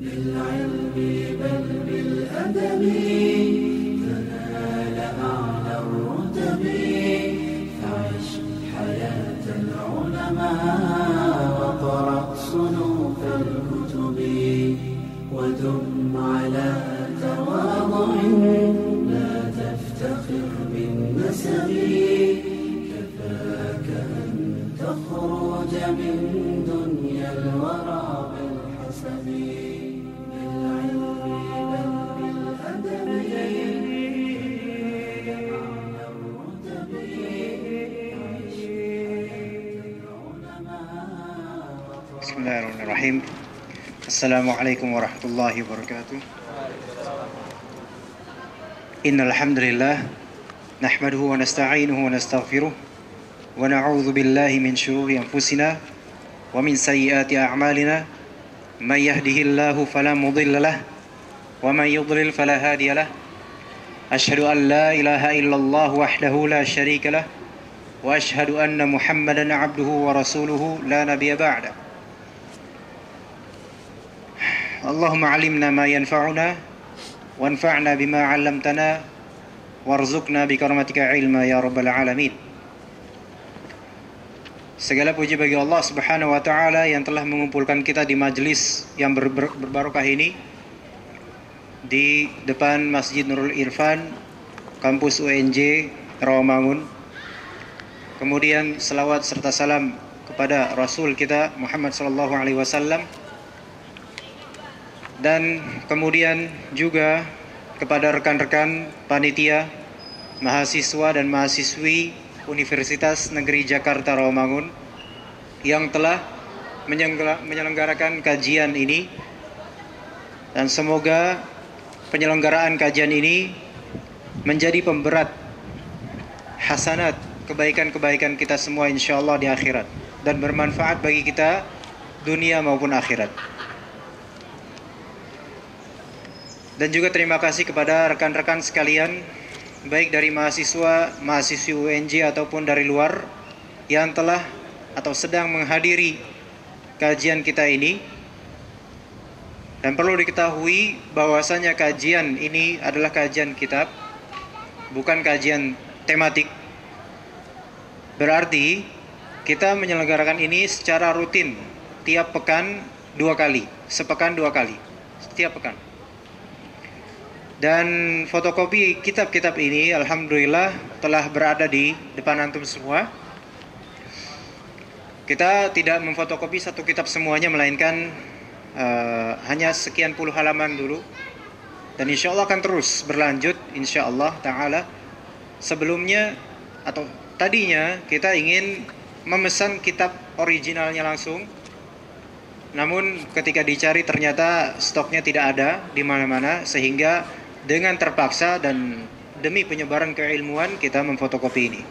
بالعلم بل بالأدب تنال أعلى الرتب فعش حياة العلماء وقرأ صنوف الكتب ودم على تواضع لا تفتخر بالنسب كفاك أن تخرج من دنيا الورى بالحسب بالعلم بل بالأدب أعلى الرتب عيش حياة العلماء. بسم الله الرحمن الرحيم. Assalamualaikum warahmatullahi wabarakatuh. Innal hamdalillah nahmaduhu wa nasta'inuhu wa nastaghfiruh wa na'udzu billahi min shururi anfusina wa min sayyiati a'malina may yahdihillahu fala mudilla lahu wa may yudlil fala hadiya lahu. Asyhadu an la ilaha illallah wahdahu la syarika lahu wa asyhadu anna Muhammadan 'abduhu wa rasuluhu la nabiyya ba'da. Allahumma alimna ma yanfa'una wanfa'na bima 'allamtana warzuqna bikaramatika ilma ya rabbal alamin. Segala puji bagi Allah Subhanahu wa taala yang telah mengumpulkan kita di majelis yang berbarokah ini di depan Masjid Nurul Irfan kampus UNJ Rawamangun. Kemudian selawat serta salam kepada Rasul kita Muhammad sallallahu alaihi wasallam. Dan kemudian juga kepada rekan-rekan panitia, mahasiswa dan mahasiswi Universitas Negeri Jakarta Rawamangun yang telah menyelenggarakan kajian ini, dan semoga penyelenggaraan kajian ini menjadi pemberat hasanat kebaikan-kebaikan kita semua insyaallah di akhirat dan bermanfaat bagi kita dunia maupun akhirat. Dan juga terima kasih kepada rekan-rekan sekalian, baik dari mahasiswi UNJ ataupun dari luar yang telah atau sedang menghadiri kajian kita ini. Dan perlu diketahui bahwasanya kajian ini adalah kajian kitab, bukan kajian tematik. Berarti kita menyelenggarakan ini secara rutin, tiap pekan 2 kali, sepekan 2 kali, setiap pekan. Dan fotokopi kitab-kitab ini alhamdulillah telah berada di depan antum semua. Kita tidak memfotokopi satu kitab semuanya, melainkan hanya sekian puluh halaman dulu. Dan insya Allah akan terus berlanjut insya Allah ta'ala. Sebelumnya atau tadinya kita ingin memesan kitab originalnya langsung, namun ketika dicari ternyata stoknya tidak ada di mana-mana, sehingga dengan terpaksa dan demi penyebaran keilmuan kita memfotokopi ini.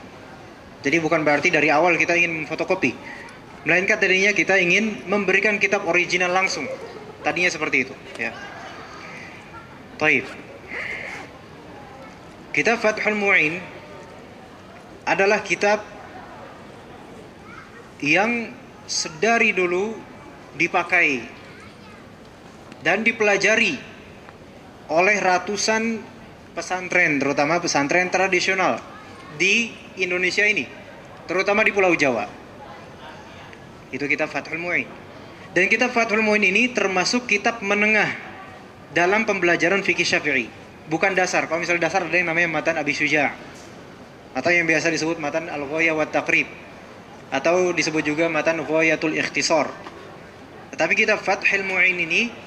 Jadi bukan berarti dari awal kita ingin memfotokopi, melainkan tadinya kita ingin memberikan kitab original langsung. Tadinya seperti itu, ya. Taib. Kitab Fathul Mu'in adalah kitab yang sedari dulu dipakai dan dipelajari oleh ratusan pesantren, terutama pesantren tradisional di Indonesia ini, terutama di Pulau Jawa. Itu kitab Fathul Mu'in. Dan kitab Fathul Mu'in ini termasuk kitab menengah dalam pembelajaran fikih Syafi'i, bukan dasar. Kalau misalnya dasar ada yang namanya Matan Abi Syuja', atau yang biasa disebut Matan Al-Ghayah wa Taqrib, atau disebut juga Matan Ghayatul Ikhtisar. Tetapi kitab Fathul Mu'in ini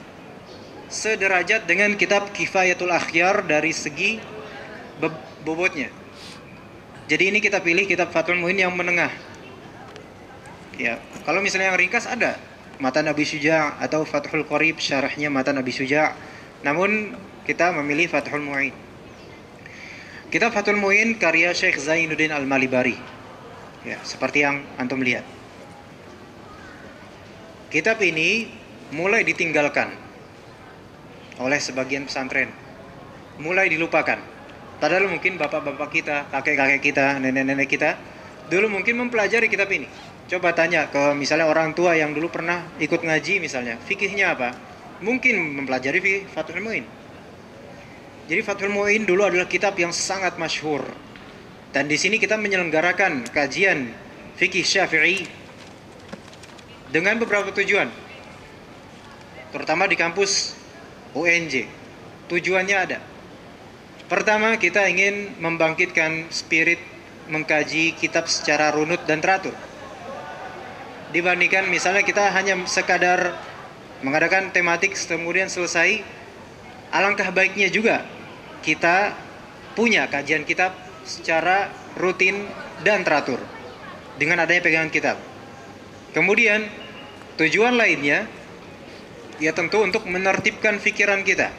sederajat dengan kitab Kifayatul Akhyar dari segi bobotnya. Jadi ini kita pilih kitab Fathul Mu'in yang menengah. Ya, kalau misalnya yang ringkas ada Matan Abi Syuja' atau Fathul Qarib, syarahnya Matan Abi Syuja'. Namun kita memilih Fathul Mu'in. Kitab Fathul Mu'in karya Syekh Zainuddin Al-Malibari. Ya, seperti yang antum lihat. Kitab ini mulai ditinggalkan oleh sebagian pesantren, mulai dilupakan. Padahal mungkin bapak-bapak kita, kakek-kakek kita, nenek-nenek kita dulu mungkin mempelajari kitab ini. Coba tanya ke misalnya orang tua yang dulu pernah ikut ngaji misalnya, fikihnya apa? mungkin mempelajari Fathul Mu'in. Jadi Fathul Mu'in dulu adalah kitab yang sangat masyhur. Dan di sini kita menyelenggarakan kajian fikih Syafi'i dengan beberapa tujuan. Terutama di kampus UNJ. Tujuannya ada. Pertama, kita ingin membangkitkan spirit mengkaji kitab secara runut dan teratur. Dibandingkan misalnya kita hanya sekadar mengadakan tematik kemudian selesai, alangkah baiknya juga kita punya kajian kitab secara rutin dan teratur dengan adanya pegangan kitab. Kemudian tujuan lainnya ya tentu untuk menertibkan pikiran kita.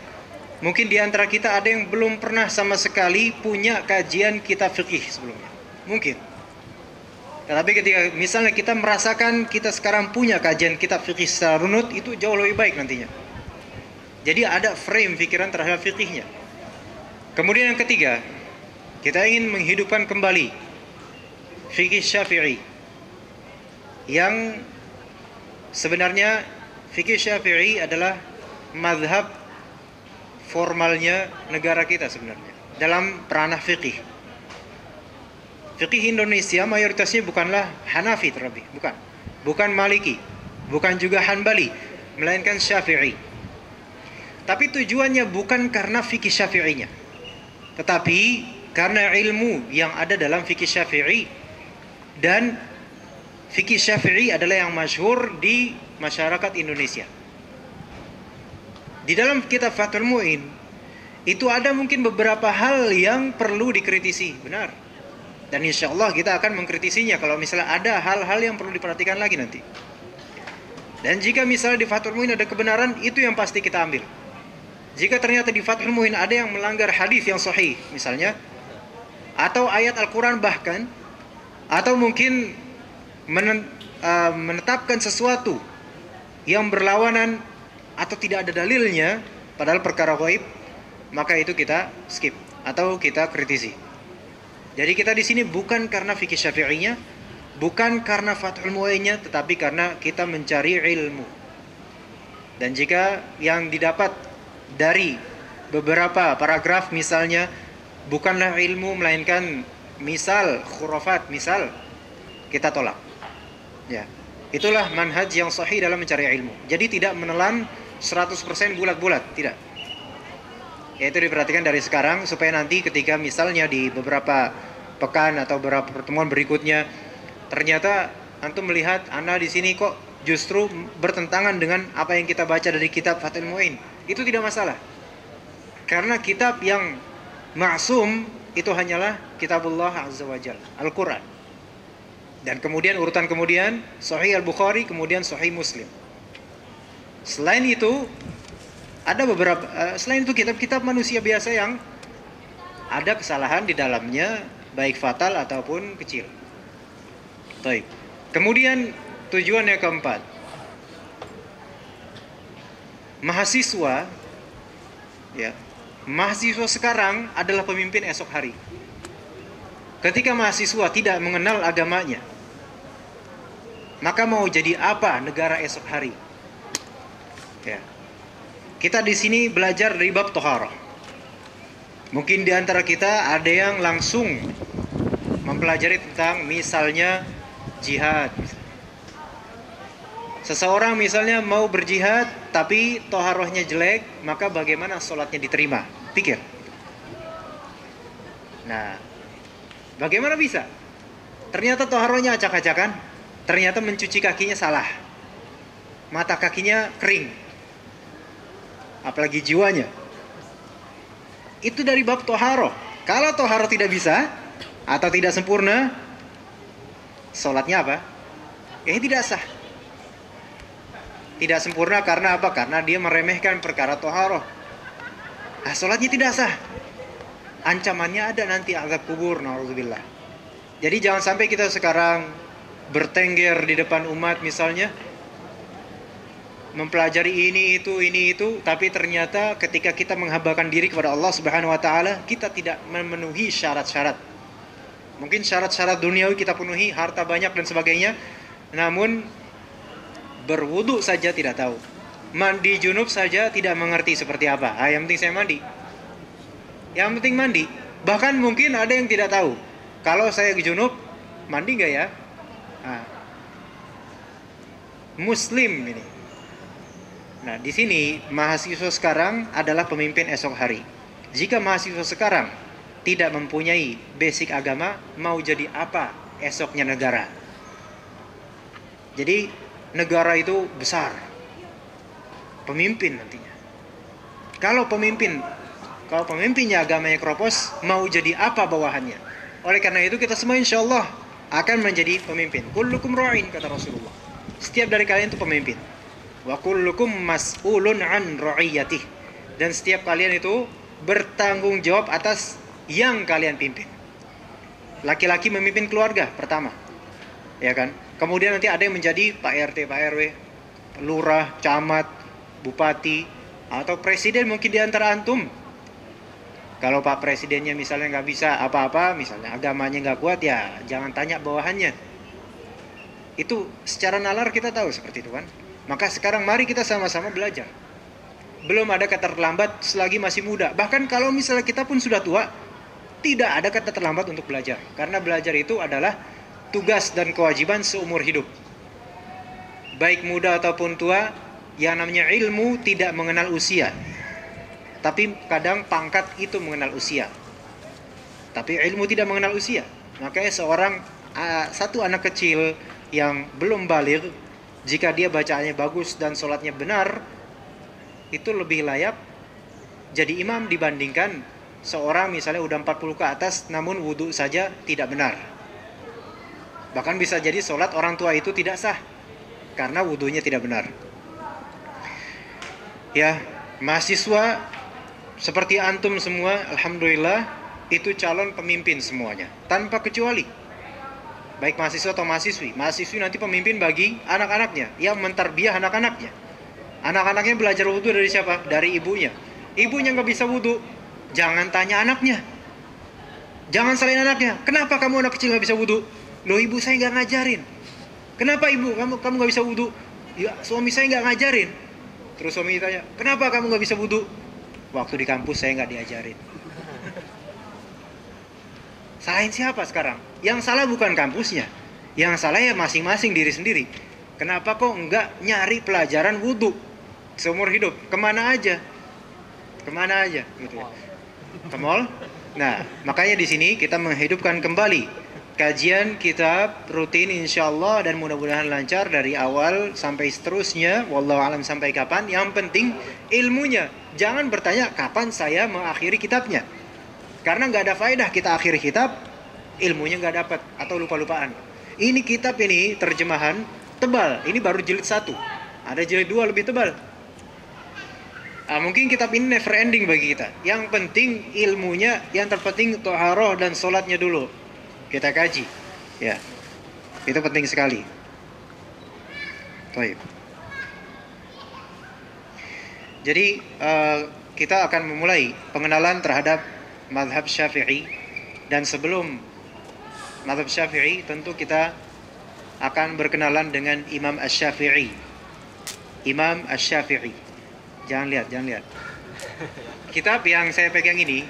Mungkin di antara kita ada yang belum pernah sama sekali punya kajian kitab fikih sebelumnya. Mungkin. Tetapi ketika misalnya kita merasakan kita sekarang punya kajian kitab fikih secara runut, itu jauh lebih baik nantinya. Jadi ada frame pikiran terhadap fikihnya. Kemudian yang ketiga, kita ingin menghidupkan kembali fikih Syafi'i yang sebenarnya fikih Syafi'i adalah mazhab formalnya negara kita sebenarnya dalam peranah fikih. Fikih Indonesia mayoritasnya bukanlah Hanafi terlebih, bukan Maliki, bukan juga Hanbali, melainkan Syafi'i. Tapi tujuannya bukan karena fikih Syafi'inya, tetapi karena ilmu yang ada dalam fikih Syafi'i. Dan fikih Syafi'i adalah yang masyhur di masyarakat Indonesia. Di dalam kitab Fathul Mu'in itu ada mungkin beberapa hal yang perlu dikritisi, benar. Dan insya Allah kita akan mengkritisinya kalau misalnya ada hal-hal yang perlu diperhatikan lagi nanti. Dan jika misalnya di Fathul Mu'in ada kebenaran, itu yang pasti kita ambil. Jika ternyata di Fathul Mu'in ada yang melanggar hadis yang sahih misalnya, atau ayat Al-Quran bahkan, atau mungkin menetapkan sesuatu yang berlawanan atau tidak ada dalilnya padahal perkara gaib, maka itu kita skip atau kita kritisi. Jadi kita di sini bukan karena fikih Syafi'inya, bukan karena Fathul Mu'innya, tetapi karena kita mencari ilmu. Dan jika yang didapat dari beberapa paragraf misalnya bukanlah ilmu melainkan misal khurafat, misal, kita tolak. Ya. Itulah manhaj yang sahih dalam mencari ilmu. Jadi tidak menelan 100% bulat-bulat, tidak. Yaitu diperhatikan dari sekarang supaya nanti ketika misalnya di beberapa pekan atau beberapa pertemuan berikutnya ternyata antum melihat ana di sini kok justru bertentangan dengan apa yang kita baca dari kitab Fathul Mu'in, itu tidak masalah. Karena kitab yang ma'sum itu hanyalah kitabullah azza wajalla, Al-Qur'an. Dan kemudian urutan kemudian Sahih Al-Bukhari, kemudian Sahih Muslim. Selain itu ada beberapa selain itu kitab-kitab manusia biasa yang ada kesalahan di dalamnya, baik fatal ataupun kecil. Baik. Kemudian tujuan yang keempat, mahasiswa ya, mahasiswa sekarang adalah pemimpin esok hari. Ketika mahasiswa tidak mengenal agamanya, maka mau jadi apa negara esok hari? Ya. Kita di sini belajar dari bab thaharah. Mungkin di antara kita ada yang langsung mempelajari tentang misalnya jihad. Seseorang misalnya mau berjihad tapi thaharahnya jelek, maka bagaimana sholatnya diterima? Pikir. Nah, bagaimana bisa? Ternyata thaharahnya acak-acakan, ternyata mencuci kakinya salah, mata kakinya kering, apalagi jiwanya. Itu dari bab toharoh. Kalau toharoh tidak bisa atau tidak sempurna, sholatnya apa? Tidak sah. Tidak sempurna karena apa? Karena dia meremehkan perkara toharoh. Nah, sholatnya tidak sah. Ancamannya ada nanti azab kubur, na'udzubillah. Jadi jangan sampai kita sekarang bertengger di depan umat misalnya, mempelajari ini itu, tapi ternyata ketika kita menghambakan diri kepada Allah Subhanahu wa taala, kita tidak memenuhi syarat-syarat. Mungkin syarat-syarat duniawi kita penuhi, harta banyak dan sebagainya, namun berwudu saja tidak tahu. mandi junub saja tidak mengerti seperti apa. Yang penting saya mandi. Yang penting mandi. Bahkan mungkin ada yang tidak tahu. Kalau saya junub, mandi nggak ya? Nah, Muslim ini. Nah, di sini mahasiswa sekarang adalah pemimpin esok hari. Jika mahasiswa sekarang tidak mempunyai basic agama, mau jadi apa esoknya negara? Jadi negara itu besar, pemimpin nantinya. Kalau pemimpinnya agamanya keropos, mau jadi apa bawahannya? Oleh karena itu kita semua insya Allah akan menjadi pemimpin. Kullukum ra'in, kata Rasulullah. Setiap dari kalian itu pemimpin. Wa kullukum mas'ulun an ra'iyatih. Dan setiap kalian itu bertanggung jawab atas yang kalian pimpin. Laki-laki memimpin keluarga pertama, ya kan? Kemudian nanti ada yang menjadi Pak RT, Pak RW, lurah, camat, bupati, atau presiden mungkin di antara antum. Kalau Pak Presidennya misalnya nggak bisa apa-apa, misalnya agamanya nggak kuat, ya jangan tanya bawahannya. Itu secara nalar kita tahu seperti itu kan. Maka sekarang mari kita sama-sama belajar. Belum ada kata terlambat selagi masih muda. Bahkan kalau misalnya kita pun sudah tua, tidak ada kata terlambat untuk belajar. Karena belajar itu adalah tugas dan kewajiban seumur hidup. Baik muda ataupun tua, yang namanya ilmu tidak mengenal usia. Tapi kadang pangkat itu mengenal usia. Tapi ilmu tidak mengenal usia. Makanya satu anak kecil yang belum baligh, jika dia bacaannya bagus dan sholatnya benar, itu lebih layak jadi imam dibandingkan seorang misalnya udah 40 ke atas namun wudhu saja tidak benar. Bahkan bisa jadi sholat orang tua itu tidak sah karena wudhunya tidak benar. Ya, mahasiswa seperti antum semua, alhamdulillah, itu calon pemimpin semuanya, tanpa kecuali. Baik mahasiswa atau mahasiswi. Mahasiswi nanti pemimpin bagi anak-anaknya, yang mentarbiyah anak-anaknya. Anak-anaknya belajar wudhu dari siapa? Dari ibunya. Ibunya nggak bisa wudhu, jangan tanya anaknya. Jangan salahin anaknya. Kenapa kamu anak kecil nggak bisa wudhu? Loh, ibu saya nggak ngajarin. Kenapa ibu? Kamu nggak bisa wudhu? Ya, suami saya nggak ngajarin. Terus suami tanya, kenapa kamu nggak bisa wudhu? Waktu di kampus saya nggak diajarin. Salahin siapa sekarang? Yang salah bukan kampusnya. Yang salah ya masing-masing diri sendiri. Kenapa kok nggak nyari pelajaran wudhu seumur hidup? Kemana aja? Kemana aja? Gitu ya. Ke mall? Nah, makanya di sini kita menghidupkan kembali kajian kitab rutin insyaallah dan mudah-mudahan lancar dari awal sampai seterusnya. Wallahu alam sampai kapan. Yang penting ilmunya. Jangan bertanya kapan saya mengakhiri kitabnya. Karena nggak ada faedah kita akhiri kitab, ilmunya nggak dapat atau lupa-lupaan. Ini kitab ini terjemahan tebal. Ini baru jilid 1. Ada jilid 2 lebih tebal. Mungkin kitab ini never ending bagi kita. Yang penting ilmunya, yang terpenting thaharah dan sholatnya dulu kita kaji. Ya, itu penting sekali. Baik. Jadi kita akan memulai pengenalan terhadap mazhab Syafi'i. Dan sebelum mazhab Syafi'i, tentu kita akan berkenalan dengan Imam Asy-Syafi'i. Imam Asy-Syafi'i. Jangan lihat. Kitab yang saya pegang ini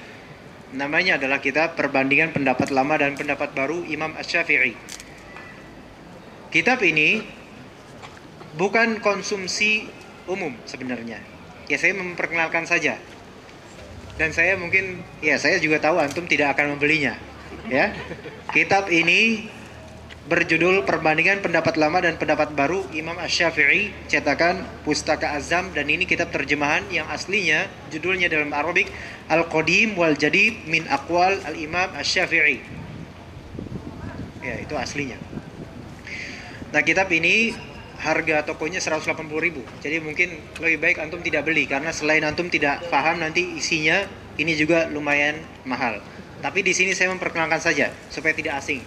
namanya adalah kitab Perbandingan Pendapat Lama dan Pendapat Baru Imam Asy-Syafi'i. Kitab ini bukan konsumsi umum sebenarnya. Ya, saya memperkenalkan saja. Dan saya mungkin, ya saya juga tahu antum tidak akan membelinya. Ya, kitab ini berjudul Perbandingan Pendapat Lama dan Pendapat Baru Imam Asy-Syafi'i, cetakan Pustaka Azam, dan ini kitab terjemahan yang aslinya judulnya dalam Arabik Al-Qadim wal Jadid min Aqwal Al-Imam Asy-Syafi'i. Ya, itu aslinya. Nah, kitab ini harga tokonya 180.000. Jadi mungkin lebih baik antum tidak beli karena selain antum tidak paham nanti isinya, ini juga lumayan mahal. Tapi di sini saya memperkenalkan saja supaya tidak asing.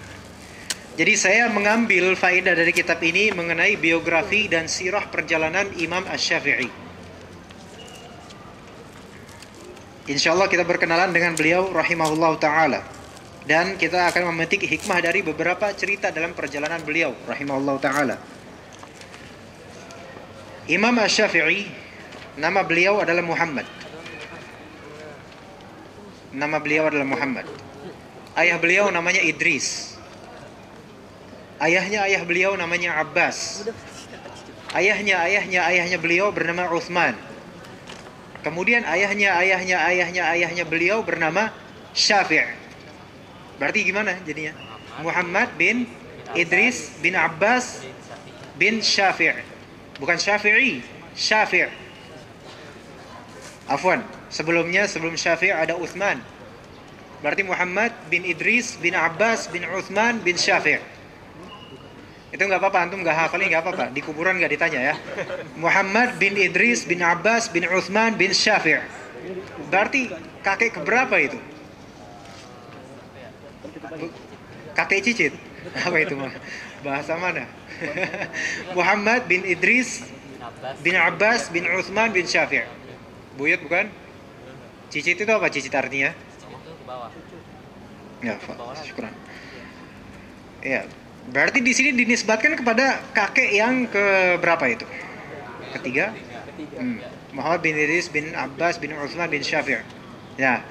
Jadi saya mengambil faedah dari kitab ini mengenai biografi dan sirah perjalanan Imam Asy-Syafi'i. Insyaallah kita berkenalan dengan beliau rahimahullah ta'ala. Dan kita akan memetik hikmah dari beberapa cerita dalam perjalanan beliau rahimahullah ta'ala. Imam Asy-Syafi'i Nama beliau adalah Muhammad. Nama beliau adalah Muhammad. Ayah beliau namanya Idris. Ayah beliau namanya Abbas. Ayahnya beliau bernama Uthman. Kemudian ayahnya beliau bernama Syafi'. Berarti gimana jadinya? Muhammad bin Idris bin Abbas bin Syafi'. Bukan Syafi'i, Syafi'. Afwan, sebelum Syafi' ada Uthman. Berarti Muhammad bin Idris bin Abbas bin Uthman bin Syafi'. Itu nggak apa-apa, antum nggak hafalin nggak apa-apa. Di kuburan nggak ditanya ya. Muhammad bin Idris bin Abbas bin Uthman bin Syafi'. Berarti kakek keberapa itu? Kakek cicit. Apa itu mah? Bahasa mana? Muhammad bin Idris bin Abbas bin Uthman bin Syafi'. Buyut bukan? Cicit itu apa cicit artinya? Ya, syukran. Ya, berarti di sini dinisbatkan kepada kakek yang ke berapa itu? Ketiga. Muhammad bin Idris bin Abbas bin Uthman bin Syafi'. Ya.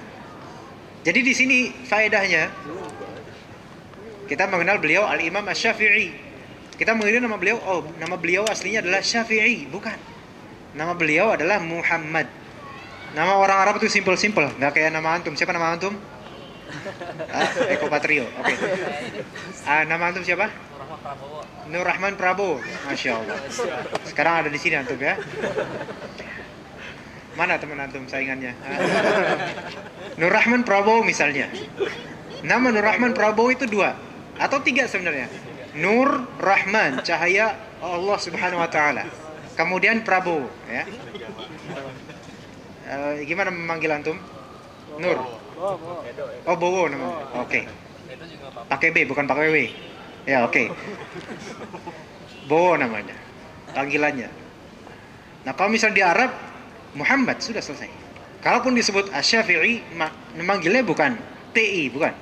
Jadi di sini faedahnya kita mengenal beliau Al-Imam Asy-Syafi'i. Kita mengenal nama beliau, nama beliau aslinya adalah Syafi'i, bukan. Nama beliau adalah Muhammad. Nama orang Arab itu simple-simple, nggak kayak nama antum. Siapa nama antum? Eko Patrio. Oke. Nama antum siapa? Nur Rahman Prabowo. Masya Allah. Sekarang ada di sini antum ya. Mana teman antum saingannya? Nur Rahman Prabowo misalnya. Nama Nur Rahman Prabowo itu 2 atau 3 sebenarnya. Nur Rahman, cahaya Allah Subhanahu wa taala. Kemudian Prabowo, ya. Gimana memanggil antum? Nur. Oh, Bowo namanya. Oke. Pakai B bukan pakai W. Ya, oke. Bowo namanya. Panggilannya. Nah, kalau misal di Arab Muhammad sudah selesai. Kalaupun disebut Asy-Syafi'i, memanggilnya bukan TI, bukan.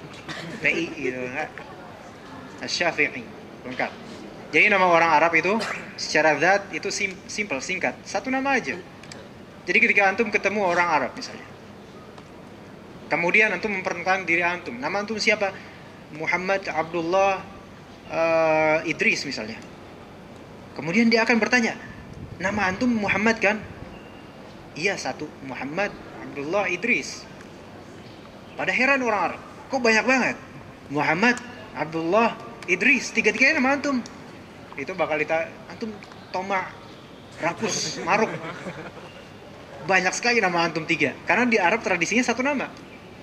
TI gitu enggak. Asy-Syafi'i, lengkap. Jadi nama orang Arab itu secara zat itu simple, singkat. Satu nama aja. Jadi ketika antum ketemu orang Arab misalnya, kemudian antum memperkenalkan diri antum. Nama antum siapa? Muhammad Abdullah Idris misalnya. Kemudian dia akan bertanya, nama antum Muhammad kan? Iya, satu Muhammad Abdullah Idris. Pada heran orang Arab, kok banyak banget? Muhammad Abdullah Idris, tiga-tiganya nama antum. Itu bakal antum tomak, rakus, maruk. Banyak sekali nama antum 3. Karena di Arab tradisinya satu nama.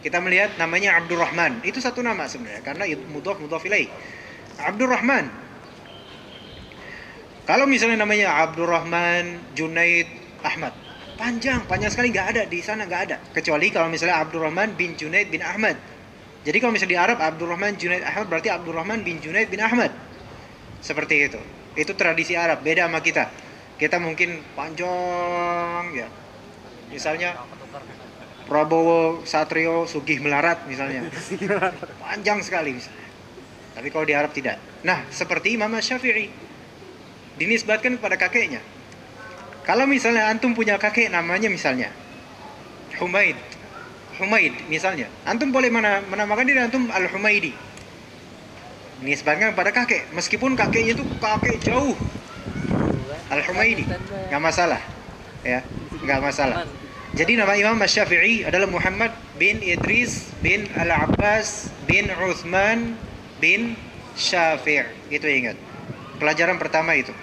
Kita melihat namanya Abdurrahman. Itu satu nama sebenarnya. Karena mudhaf ilaih. Abdurrahman. Kalau misalnya namanya Abdurrahman, Junaid, Ahmad. Panjang sekali. Nggak ada. Di sana nggak ada. Kecuali kalau misalnya Abdurrahman bin Junaid bin Ahmad. Jadi kalau misalnya di Arab Abdurrahman Junaid Ahmad berarti Abdurrahman bin Junaid bin Ahmad. Seperti itu. Itu tradisi Arab. Beda sama kita. Kita mungkin panjang ya. Misalnya Prabowo Satrio Sugih Melarat misalnya. Panjang sekali misalnya. Tapi kalau di Arab tidak. Nah, seperti Imam Asy-Syafi'i. Dinisbatkan kepada kakeknya. Kalau misalnya antum punya kakek namanya misalnya Humaid misalnya. Antum boleh menamakan diri antum Al-Humaidi. Dinisbatkan kepada kakek. Meskipun kakeknya itu kakek jauh. Al-Humaidi. Nggak masalah. Ya, nggak masalah. Jadi nama Imam Asy-Syafi'i adalah Muhammad bin Idris bin Al-Abbas bin Uthman bin Syafi'. Itu ingat. Pelajaran pertama itu.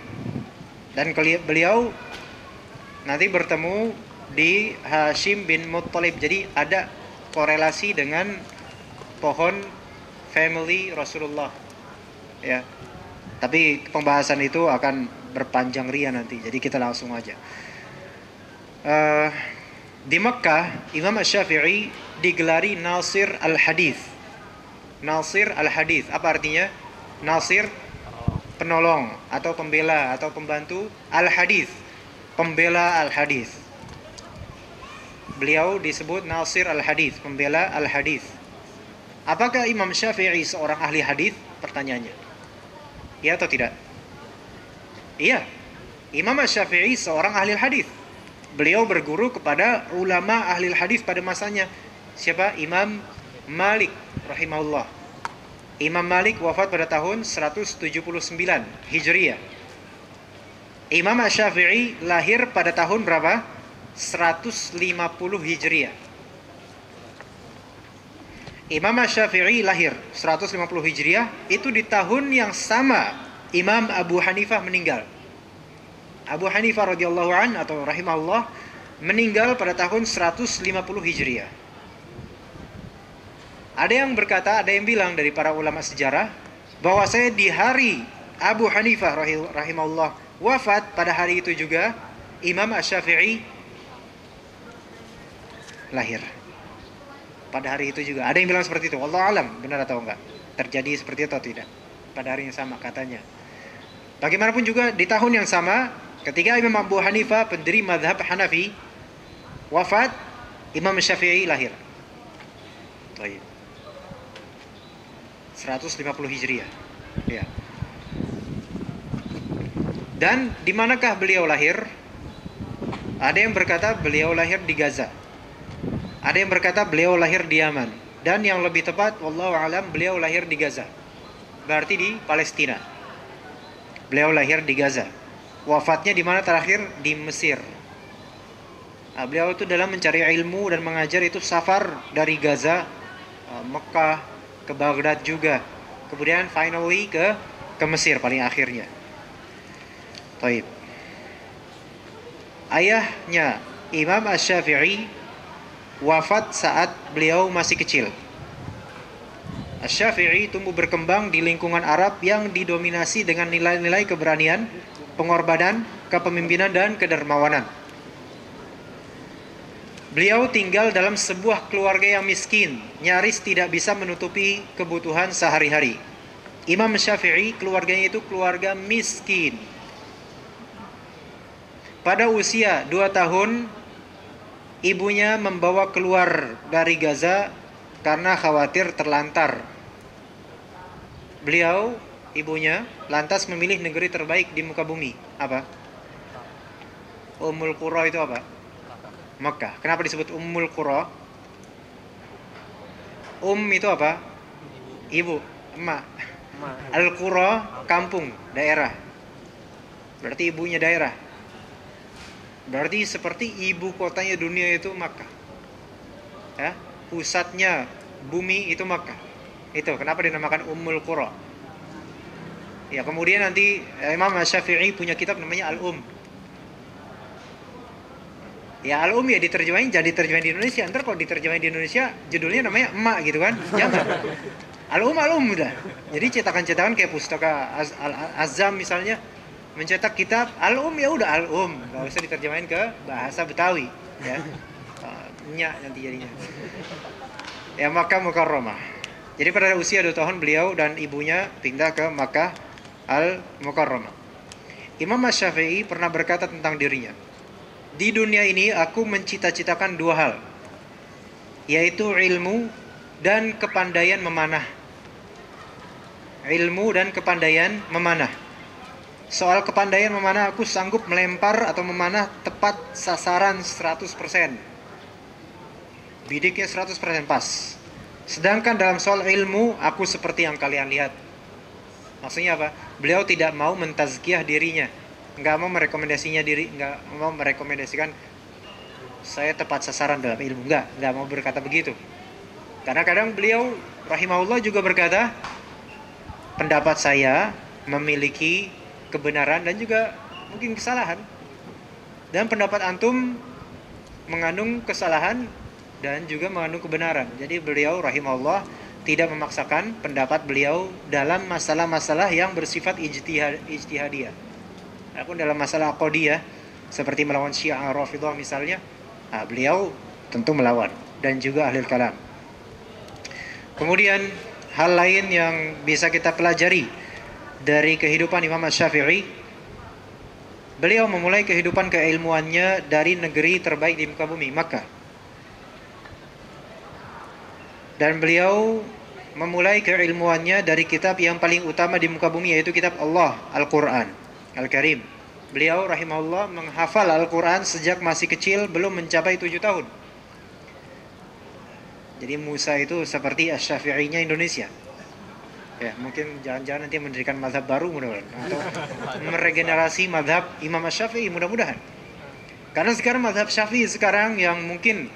Dan beliau nanti bertemu di Hashim bin Muttalib. Jadi ada korelasi dengan pohon family Rasulullah. Ya. Tapi pembahasan itu akan berpanjang ria nanti. Jadi kita langsung aja. Di Mekkah, Imam Asy-Syafi'i digelari Nasir al-Hadith. Nasir al-Hadith, apa artinya? Nasir, penolong atau pembela atau pembantu. Al-Hadith, pembela al-Hadith. Beliau disebut Nasir al-Hadith, pembela al-Hadith. Apakah Imam Syafi'i seorang ahli hadith? Pertanyaannya. Iya atau tidak? Iya. Imam Syafi'i seorang ahli hadith. beliau berguru kepada ulama ahli hadis pada masanya. Siapa? Imam Malik rahimahullah. Imam Malik wafat pada tahun 179 Hijriah. Imam Asy-Syafi'i lahir pada tahun berapa? 150 Hijriah. Imam Asy-Syafi'i lahir 150 Hijriah, itu di tahun yang sama Imam Abu Hanifah meninggal. Abu Hanifah radhiyallahu an atau rahimahullah meninggal pada tahun 150 Hijriah. Ada yang berkata, ada yang bilang dari para ulama sejarah bahwa saya di hari Abu Hanifah rahimahullah wafat, pada hari itu juga Imam Asy-Syafi'i lahir. Pada hari itu juga. Ada yang bilang seperti itu. Wallahu alam, benar atau enggak? Terjadi seperti itu atau tidak? Pada hari yang sama katanya. Bagaimanapun juga di tahun yang sama, ketika Imam Abu Hanifah pendiri mazhab Hanafi wafat, Imam Syafi'i lahir. Baik. 150 Hijriah. Ya. Dan di manakah beliau lahir? Ada yang berkata beliau lahir di Gaza. Ada yang berkata beliau lahir di Yaman. Dan yang lebih tepat, wallahu alam, beliau lahir di Gaza. Berarti di Palestina. Beliau lahir di Gaza. Wafatnya di mana terakhir? Di Mesir. Nah, beliau itu dalam mencari ilmu dan mengajar itu safar dari Gaza, Mekah, ke Baghdad juga. Kemudian finally ke Mesir paling akhirnya. Taib. Ayahnya Imam Asy-Syafi'i wafat saat beliau masih kecil. Asy-Syafi'i tumbuh berkembang di lingkungan Arab yang didominasi dengan nilai-nilai keberanian, pengorbanan, kepemimpinan, dan kedermawanan. Beliau tinggal dalam sebuah keluarga yang miskin, nyaris tidak bisa menutupi kebutuhan sehari-hari. Imam Syafi'i keluarganya itu keluarga miskin. Pada usia 2 tahun, ibunya membawa keluar dari Gaza karena khawatir terlantar. Beliau, ibunya, lantas memilih negeri terbaik di muka bumi. Apa? Ummul Qura itu apa? Makkah. Kenapa disebut Ummul Qura? Itu apa? Ibu, emak. Al-Qura, kampung, daerah. Berarti ibunya daerah. Berarti seperti ibu kotanya dunia itu Makkah. Ya, pusatnya bumi itu Makkah. Itu kenapa dinamakan Ummul Qura. Ya, kemudian nanti Imam Asy-Syafi'i punya kitab namanya Al-Um. Ya Al-Um ya diterjemahin, jadi terjemahin di Indonesia. Ntar kalau diterjemahin di Indonesia judulnya namanya emak gitu kan. Jangan. Al-Um udah. Jadi cetakan-cetakan kayak pustaka Azam misalnya mencetak kitab Al-Um, ya udah Al-Um, enggak usah diterjemahin ke bahasa Betawi ya. Nyak nanti jadinya. Ya Makkah Mukarramah. Jadi pada usia 2 tahun beliau dan ibunya pindah ke Makkah Al-Mukarramah. Imam Asy-Syafi'i pernah berkata tentang dirinya, di dunia ini aku mencita-citakan 2 hal, yaitu ilmu dan kepandaian memanah. Ilmu dan kepandaian memanah. Soal kepandaian memanah, aku sanggup melempar atau memanah tepat sasaran 100%. Bidiknya 100% pas. Sedangkan dalam soal ilmu, aku seperti yang kalian lihat. Maksudnya apa? Beliau tidak mau mentazkiyah dirinya, nggak mau nggak mau merekomendasikan saya tepat sasaran dalam ilmu, nggak mau berkata begitu. Karena kadang beliau rahimahullah juga berkata, pendapat saya memiliki kebenaran dan juga mungkin kesalahan, dan pendapat antum mengandung kesalahan dan juga mengandung kebenaran. Jadi beliau rahimahullah tidak memaksakan pendapat beliau dalam masalah-masalah yang bersifat ijtihadiyah. Adapun dalam masalah aqidiyah seperti melawan Syiah Rafidhah misalnya, beliau tentu melawan, dan juga ahli kalam. Kemudian hal lain yang bisa kita pelajari dari kehidupan Imam Asy-Syafi'i, beliau memulai kehidupan keilmuannya dari negeri terbaik di muka bumi, Makkah. Dan beliau memulai keilmuannya dari kitab yang paling utama di muka bumi, yaitu kitab Allah, Al-Quran Al-Karim. beliau rahimahullah menghafal Al-Quran sejak masih kecil, belum mencapai 7 tahun. Jadi Musa itu seperti Asy-Syafi'inya Indonesia. Ya, mungkin jangan-jangan nanti mendirikan mazhab baru mudah-mudahan, atau meregenerasi mazhab Imam Asy-Syafi'i mudah-mudahan. Karena sekarang mazhab Syafi'i sekarang yang mungkin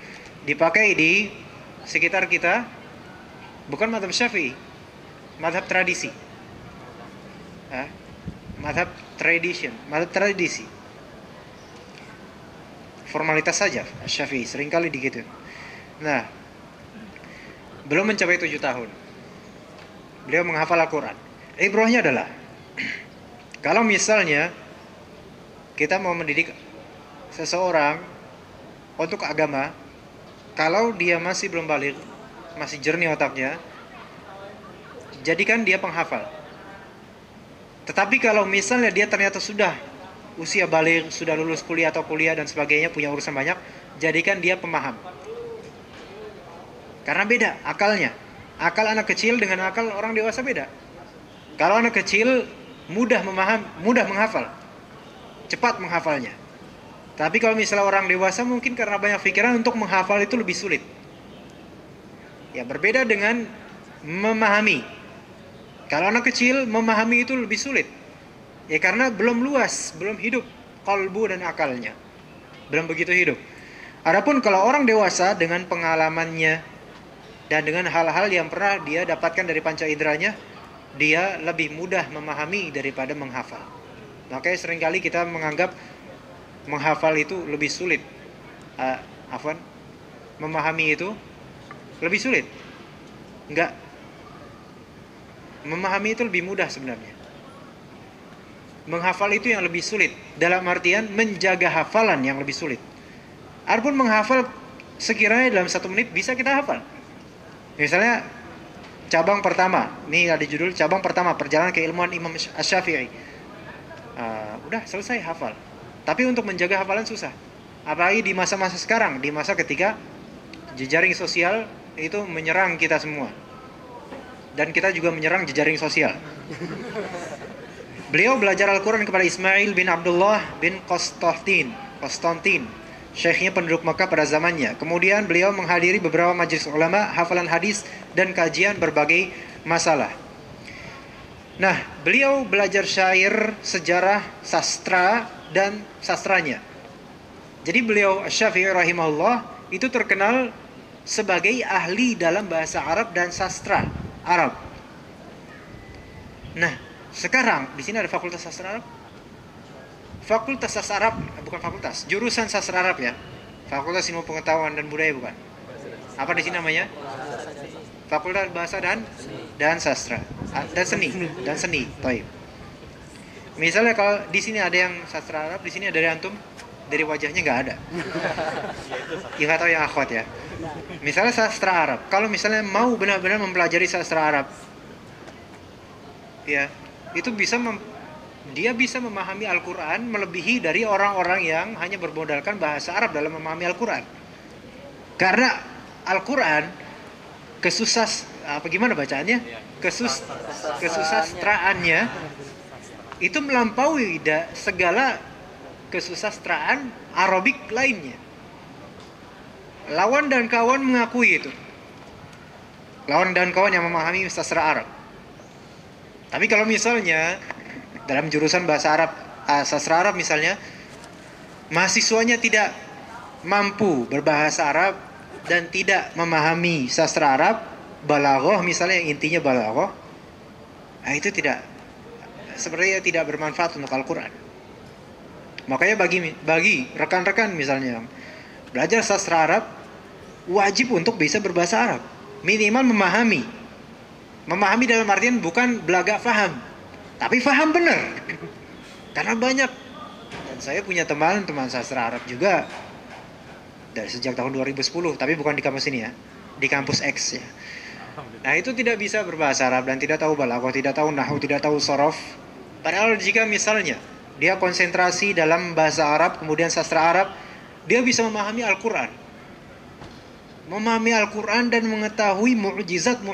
dipakai di sekitar kita bukan mazhab Syafi'i, mazhab tradisi. Mazhab tradisi. Formalitas saja Syafi'i seringkali begitu. Nah, belum mencapai 7 tahun. Beliau menghafal Al-Quran. Ibrahnya adalah kalau misalnya kita mau mendidik seseorang untuk agama, kalau dia masih belum balik, masih jernih otaknya, jadikan dia penghafal. Tetapi kalau misalnya dia ternyata sudah usia balik, sudah lulus kuliah atau kuliah dan sebagainya, punya urusan banyak, jadikan dia pemaham. Karena beda akalnya. Akal anak kecil dengan akal orang dewasa beda. Kalau anak kecil mudah menghafal, cepat menghafalnya. Tapi kalau misalnya orang dewasa mungkin karena banyak pikiran, untuk menghafal itu lebih sulit. Ya, berbeda dengan memahami. Kalau anak kecil memahami itu lebih sulit. Ya karena belum luas, belum hidup qalbu dan akalnya. Belum begitu hidup. Adapun kalau orang dewasa dengan pengalamannya dan dengan hal-hal yang pernah dia dapatkan dari panca inderanya, dia lebih mudah memahami daripada menghafal. Makanya seringkali kita menganggap menghafal itu lebih sulit. Memahami itu lebih sulit. Enggak. Memahami itu lebih mudah sebenarnya. Menghafal itu yang lebih sulit. Dalam artian menjaga hafalan yang lebih sulit. Adapun menghafal sekiranya dalam 1 menit bisa kita hafal. Misalnya cabang pertama, ini ada judul cabang pertama perjalanan keilmuan Imam Asy-Syafi'i. Udah selesai hafal. Tapi untuk menjaga hafalan susah. Apalagi di masa-masa sekarang, di masa ketika jejaring sosial itu menyerang kita semua. Dan kita juga menyerang jejaring sosial. Beliau belajar Al-Quran kepada Ismail bin Abdullah bin Konstantin, syekhnya penduduk Makkah pada zamannya. Kemudian beliau menghadiri beberapa majelis ulama, hafalan hadis, dan kajian berbagai masalah. Nah, beliau belajar syair, sejarah, sastra, dan sastranya. Jadi beliau Asy-Syafi'i rahimahullah itu terkenal sebagai ahli dalam bahasa Arab dan sastra Arab. Nah, sekarang di sini ada Fakultas Sastra Arab. Fakultas Sastra Arab, bukan fakultas, jurusan Sastra Arab ya. Fakultas Ilmu Pengetahuan dan Budaya bukan. Apa di sini namanya? Fakultas Bahasa dan Sastra dan Seni. Baik. Misalnya kalau di sini ada yang Sastra Arab, di sini ada dari antum, dari wajahnya nggak ada. Ya nggak tahu yang akhwat ya. Misalnya Sastra Arab, kalau misalnya mau benar-benar mempelajari Sastra Arab, ya itu dia bisa memahami Al-Quran melebihi dari orang-orang yang hanya bermodalkan bahasa Arab dalam memahami Al-Quran. Karena Al-Quran gimana bacaannya? Kesusastraannya itu melampaui segala kesusastraan Arabik lainnya. Lawan dan kawan mengakui itu. Lawan dan kawan yang memahami sastra Arab. Tapi kalau misalnya dalam jurusan bahasa Arab, sastra Arab misalnya, mahasiswanya tidak mampu berbahasa Arab dan tidak memahami sastra Arab, balaghah misalnya, yang intinya balaghah, itu sebenarnya tidak bermanfaat untuk Al-Quran. Makanya bagi rekan-rekan misalnya belajar sastra Arab, wajib untuk bisa berbahasa Arab. Minimal memahami. Memahami dalam artian bukan belagak faham, tapi faham benar. Karena banyak, dan saya punya teman sastra Arab juga dari sejak tahun 2010, tapi bukan di kampus ini ya, di kampus X ya. Nah itu tidak bisa berbahasa Arab dan tidak tahu balaghah, tidak tahu nahwu, tidak tahu sorof. Padahal jika misalnya dia konsentrasi dalam bahasa Arab, kemudian sastra Arab, dia bisa memahami Al-Quran. Memahami Al-Quran dan mengetahui mu'jizat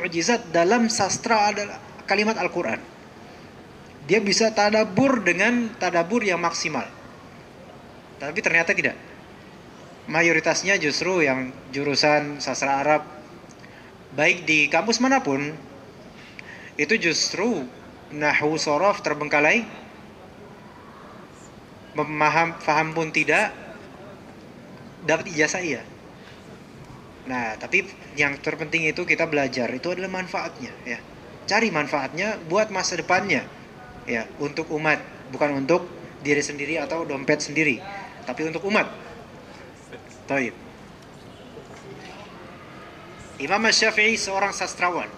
dalam sastra adalah kalimat Al-Quran. Dia bisa tadabbur dengan tadabbur yang maksimal. Tapi ternyata tidak. Mayoritasnya justru yang jurusan sastra Arab, baik di kampus manapun, itu justru nahwu sorof terbengkalai, faham pun tidak, dapat ijazah iya. Nah, tapi yang terpenting itu kita belajar, itu adalah manfaatnya, ya. Cari manfaatnya buat masa depannya, ya, untuk umat, bukan untuk diri sendiri atau dompet sendiri, tapi untuk umat. Taib. Imam Asy-Syafi'i seorang sastrawan.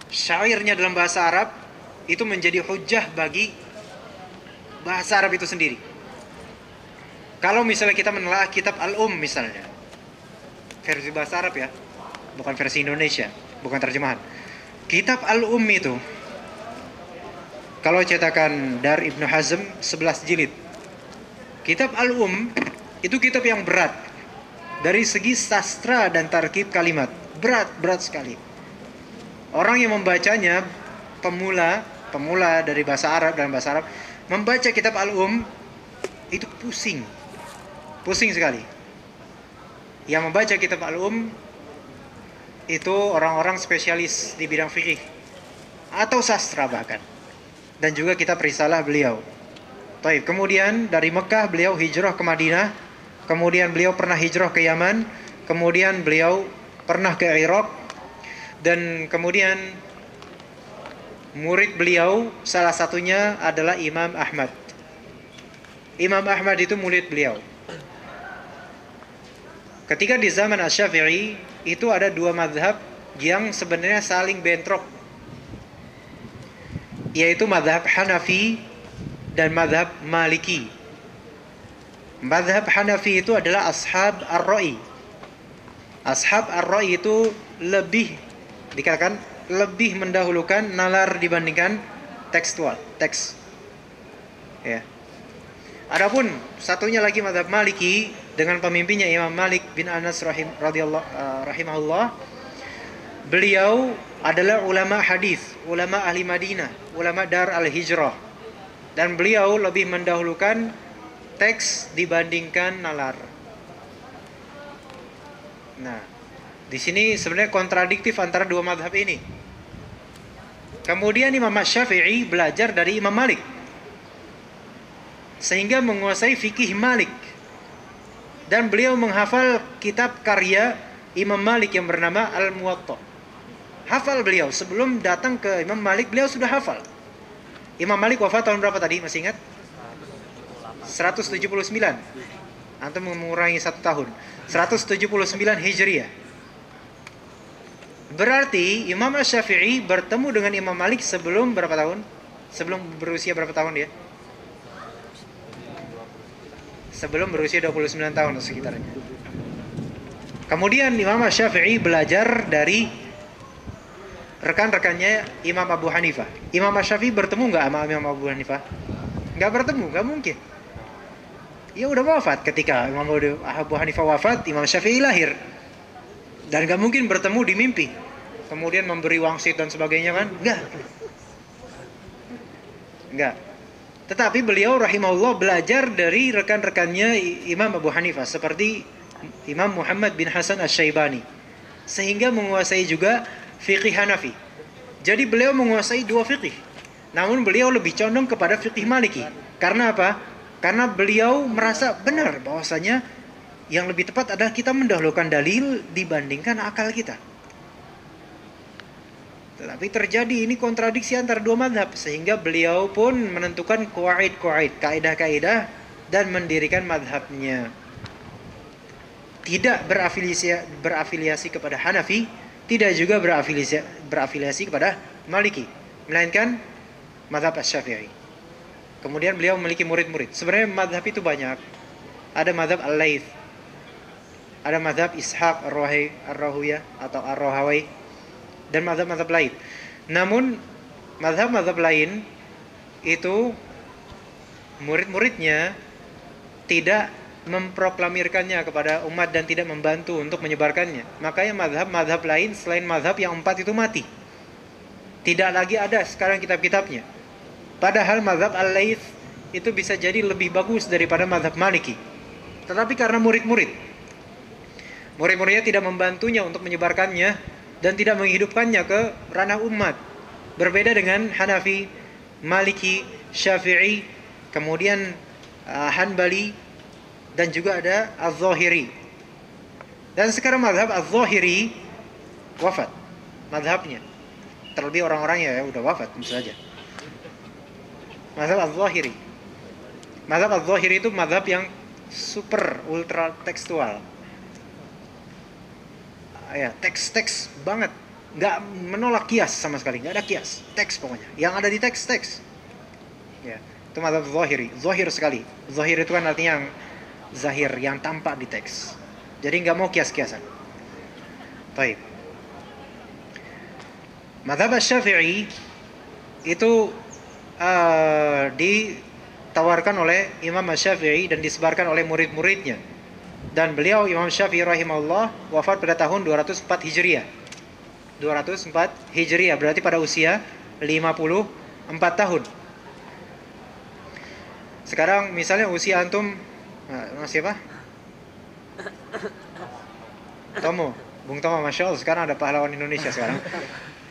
Syairnya dalam bahasa Arab itu menjadi hujjah bagi bahasa Arab itu sendiri. Kalau misalnya kita menelaah kitab misalnya, versi bahasa Arab ya, bukan versi Indonesia, bukan terjemahan. Kitab itu, kalau cetakan dari Ibnu Hazm 11 jilid. Kitab itu kitab yang berat dari segi sastra dan tarkib kalimat. Berat sekali. Orang yang membacanya, pemula dari bahasa Arab, dalam bahasa Arab, membaca kitab itu pusing sekali. Yang membaca kitab itu orang-orang spesialis di bidang fikih atau sastra bahkan, dan juga kitab risalah beliau. Taib. Kemudian dari Mekah beliau hijrah ke Madinah, kemudian beliau pernah hijrah ke Yaman, kemudian beliau pernah ke Irak, dan kemudian murid beliau salah satunya adalah Imam Ahmad. Imam Ahmad itu murid beliau. Ketika di zaman Asy-Syafi'i itu ada dua mazhab yang sebenarnya saling bentrok, yaitu mazhab Hanafi dan mazhab Maliki. Mazhab Hanafi itu adalah ashab ar-ra'i. Ashab ar-ra'i itu dikatakan lebih mendahulukan nalar dibandingkan teks. Ya. Adapun satunya lagi mazhab Maliki dengan pemimpinnya Imam Malik bin Anas rahimahullah. Beliau adalah ulama hadis, ulama ahli Madinah, ulama Dar al-Hijrah, dan beliau lebih mendahulukan teks dibandingkan nalar. Nah, di sini sebenarnya kontradiktif antara dua mazhab ini. Kemudian Imam Asy-Syafi'i belajar dari Imam Malik, sehingga menguasai fikih Malik, dan beliau menghafal kitab karya Imam Malik yang bernama Al-Muwatta. Hafal beliau, sebelum datang ke Imam Malik beliau sudah hafal. Imam Malik wafat tahun berapa tadi, masih ingat? 179. Antum mengurangi 1 tahun. 179 Hijriah. Berarti Imam Asy-Syafi'i bertemu dengan Imam Malik sebelum berapa tahun? Sebelum berusia berapa tahun dia? Sebelum berusia 29 tahun sekitarnya. Kemudian Imam Asy-Syafi'i belajar dari rekan-rekannya Imam Abu Hanifah. Imam Asy-Syafi'i bertemu nggak sama Imam Abu Hanifah? Nggak bertemu, nggak mungkin. Ya udah wafat. Ketika Imam Abu Hanifah wafat, Imam Syafi'i lahir, dan nggak mungkin bertemu di mimpi kemudian memberi wangsit dan sebagainya, kan? Nggak. Tetapi beliau rahimahullah belajar dari rekan-rekannya Imam Abu Hanifah, seperti Imam Muhammad bin Hasan Asy-Syaibani, sehingga menguasai juga fiqih Hanafi. Jadi beliau menguasai dua fiqih, namun beliau lebih condong kepada fiqih Maliki. Karena apa? Karena beliau merasa benar bahwasanya yang lebih tepat adalah kita mendahulukan dalil dibandingkan akal kita. Tetapi terjadi ini kontradiksi antara dua mazhab, sehingga beliau pun menentukan kaidah-kaidah dan mendirikan mazhabnya. Tidak berafiliasi kepada Hanafi, tidak juga berafiliasi kepada Maliki, melainkan mazhab Asy-Syafi'i. Kemudian beliau memiliki murid-murid. Sebenarnya mazhab itu banyak. Ada mazhab Al-Laits, ada mazhab Ishaq Ar-Rahawiyah atau Ar-Rahawai, dan mazhab-mazhab lain. Namun mazhab-mazhab lain itu murid-muridnya tidak memproklamirkannya kepada umat dan tidak membantu untuk menyebarkannya. Makanya mazhab-mazhab lain selain mazhab yang 4 itu mati. Tidak lagi ada sekarang kitab-kitabnya. Padahal mazhab Al-Laits itu bisa jadi lebih bagus daripada mazhab Maliki. Tetapi karena murid-muridnya tidak membantunya untuk menyebarkannya dan tidak menghidupkannya ke ranah umat. Berbeda dengan Hanafi, Maliki, Syafi'i, kemudian Hanbali, dan juga ada Az-Zahiri. Dan sekarang mazhab Az-Zahiri wafat mazhabnya. Terlebih orang-orangnya ya udah wafat tentu saja. Mazhab Az-Zahiri. Mazhab Az-Zahiri itu mazhab yang super ultra tekstual. Ya, teks banget. Nggak menolak kias sama sekali, nggak ada kias. Teks pokoknya. Yang ada di teks. Ya, itu mazhab Az-Zahiri. Zahir sekali. Zahir itu kan artinya yang zahir, yang tampak di teks. Jadi nggak mau kias-kiasan. Baik. Mazhab Syafi'i itu ditawarkan oleh Imam Syafi'i dan disebarkan oleh murid-muridnya. Dan beliau Imam Syafi'i rahimahullah wafat pada tahun 204 Hijriah. 204 Hijriah berarti pada usia 54 tahun. Sekarang misalnya usia antum masih apa? Tomo, Bung Tomo, Masya Allah sekarang ada pahlawan Indonesia sekarang.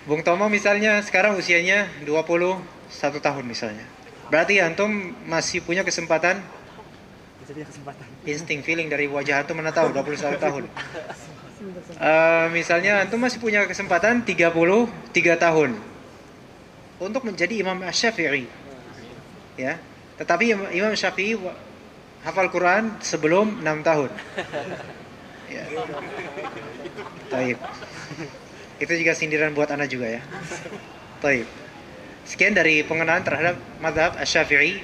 Bung Tomo misalnya sekarang usianya 21 tahun misalnya. Berarti antum masih punya kesempatan. Insting feeling dari wajah antum mana tahu 21 tahun. Misalnya antum masih punya kesempatan 33 tahun untuk menjadi Imam Syafi'i. Ya. Tetapi Imam Syafi'i hafal Quran sebelum 6 tahun. Ya. Taib. Itu juga sindiran buat Anda juga ya. Taib. Sekian dari pengenalan terhadap mazhab Asy-Syafi'i.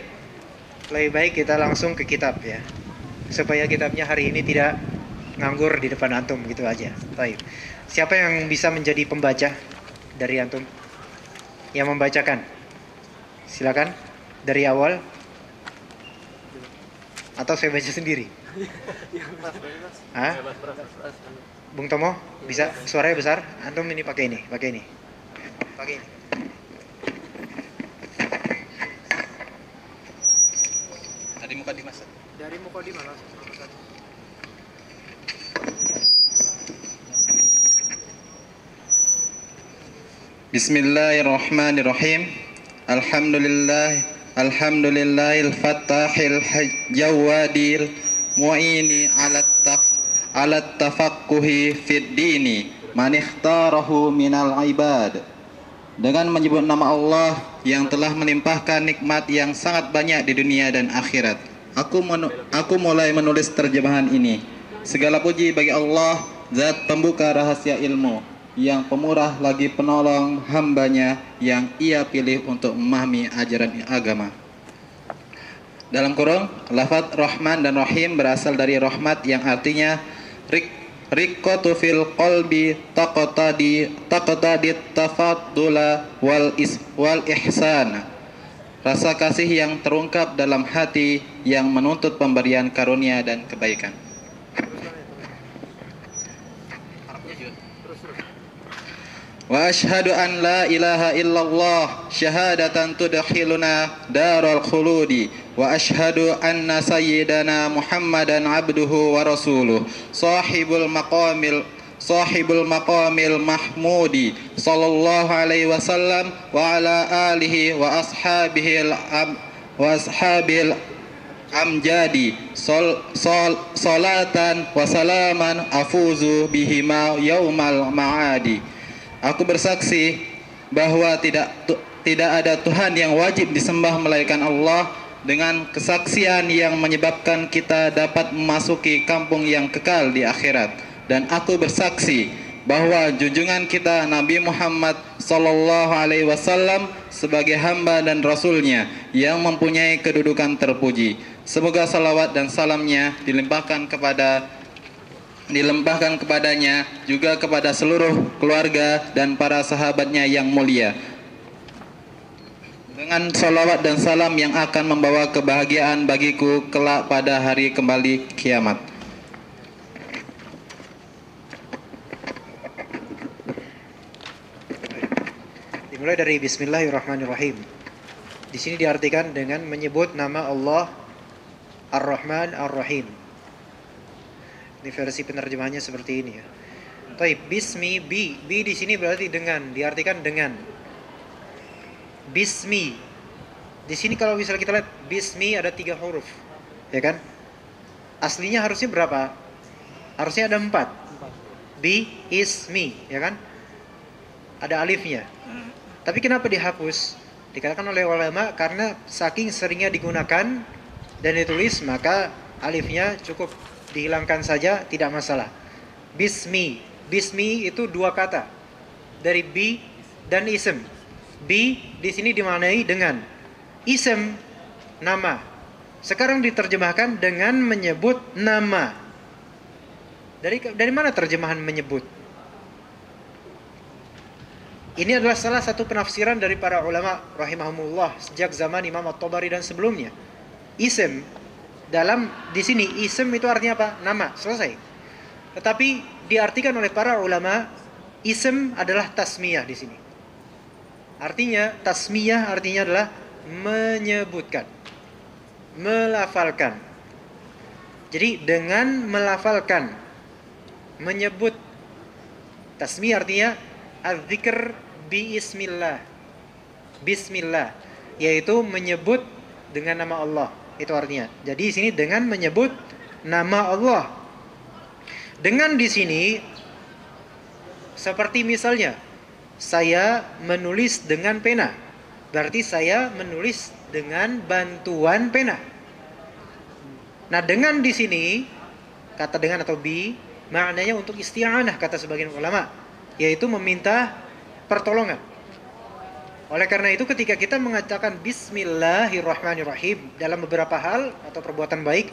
Lebih baik kita langsung ke kitab ya. Supaya kitabnya hari ini tidak nganggur di depan antum gitu aja. Taib. Siapa yang bisa menjadi pembaca dari antum? Yang membacakan. Silakan dari awal. Atau saya baca sendiri? Hah? Bung Tomo, bisa suaranya besar? Antum ini pakai ini. Pakai ini. Dari Mukadimah. Dari Mukadimah langsung. Bismillahirrahmanirrahim. Alhamdulillahil fattahil jawadil mu'ini ala tafaqquhi fid dini man ikhtarahu minal ibad. Dengan menyebut nama Allah yang telah melimpahkan nikmat yang sangat banyak di dunia dan akhirat, aku mulai menulis terjemahan ini. Segala puji bagi Allah, Zat pembuka rahasia ilmu, yang pemurah lagi penolong hambanya yang Ia pilih untuk memahami ajaran agama. Dalam kurung, lafaz Rahman dan Rahim berasal dari rahmat yang artinya riqqatu fil qalbi taqtadi tafaddula wal ihsan. Rasa kasih yang terungkap dalam hati yang menuntut pemberian karunia dan kebaikan. Wa ashhadu an la ilaha illallah syahadatan tudkhiluna darul khuludi wa ashhadu anna sayyidana Muhammadan abduhu wa rasuluh sahibul maqamil mahmudi sallallahu alaihi wasallam wa ala alihi wa ashabihi amjadi salatan wa salaman afuzu bihima yaumal ma'adi. Aku bersaksi bahwa tidak ada Tuhan yang wajib disembah melainkan Allah, dengan kesaksian yang menyebabkan kita dapat memasuki kampung yang kekal di akhirat. Dan aku bersaksi bahwa junjungan kita Nabi Muhammad sallallahu alaihi wasallam sebagai hamba dan rasulnya yang mempunyai kedudukan terpuji. Semoga salawat dan salamnya dilimpahkan kepadanya, juga kepada seluruh keluarga dan para sahabatnya yang mulia, dengan salawat dan salam yang akan membawa kebahagiaan bagiku kelak pada hari kembali kiamat. Dimulai dari Bismillahirrahmanirrahim. Di sini diartikan dengan menyebut nama Allah Ar-Rahman Ar-Rahim. Ini versi penerjemahannya seperti ini ya. Taib, bismi, bi di sini berarti dengan, diartikan dengan. Bismi. Di sini kalau misalnya kita lihat bismi ada 3 huruf, ya kan? Aslinya harusnya berapa? Harusnya ada 4. Bi, ismi, ya kan? Ada alifnya. Tapi kenapa dihapus? Dikatakan oleh ulama karena saking seringnya digunakan dan ditulis, maka alifnya cukup dihilangkan saja, tidak masalah. Bismi. Bismi itu 2 kata dari bi dan ism. Bi di sini dimaknai dengan, ism nama. Sekarang diterjemahkan dengan menyebut nama. Dari mana terjemahan menyebut? Ini adalah salah satu penafsiran dari para ulama rahimahumullah sejak zaman Imam At-Tabari dan sebelumnya. Ism di sini ism itu artinya apa? Nama, selesai. Tetapi diartikan oleh para ulama, ism adalah tasmiyah di sini. Artinya tasmiyah artinya adalah menyebutkan, melafalkan. Jadi dengan melafalkan, menyebut, tasmiyah artinya az-zikr bi ismillah. Bismillah, yaitu menyebut dengan nama Allah. Itu artinya. Jadi di sini dengan menyebut nama Allah. Dengan di sini seperti misalnya saya menulis dengan pena. Berarti saya menulis dengan bantuan pena. Nah, dengan di sini kata dengan atau bi maknanya untuk isti'anah kata sebagian ulama, yaitu meminta pertolongan. Oleh karena itu ketika kita mengatakan Bismillahirrahmanirrahim dalam beberapa hal atau perbuatan baik,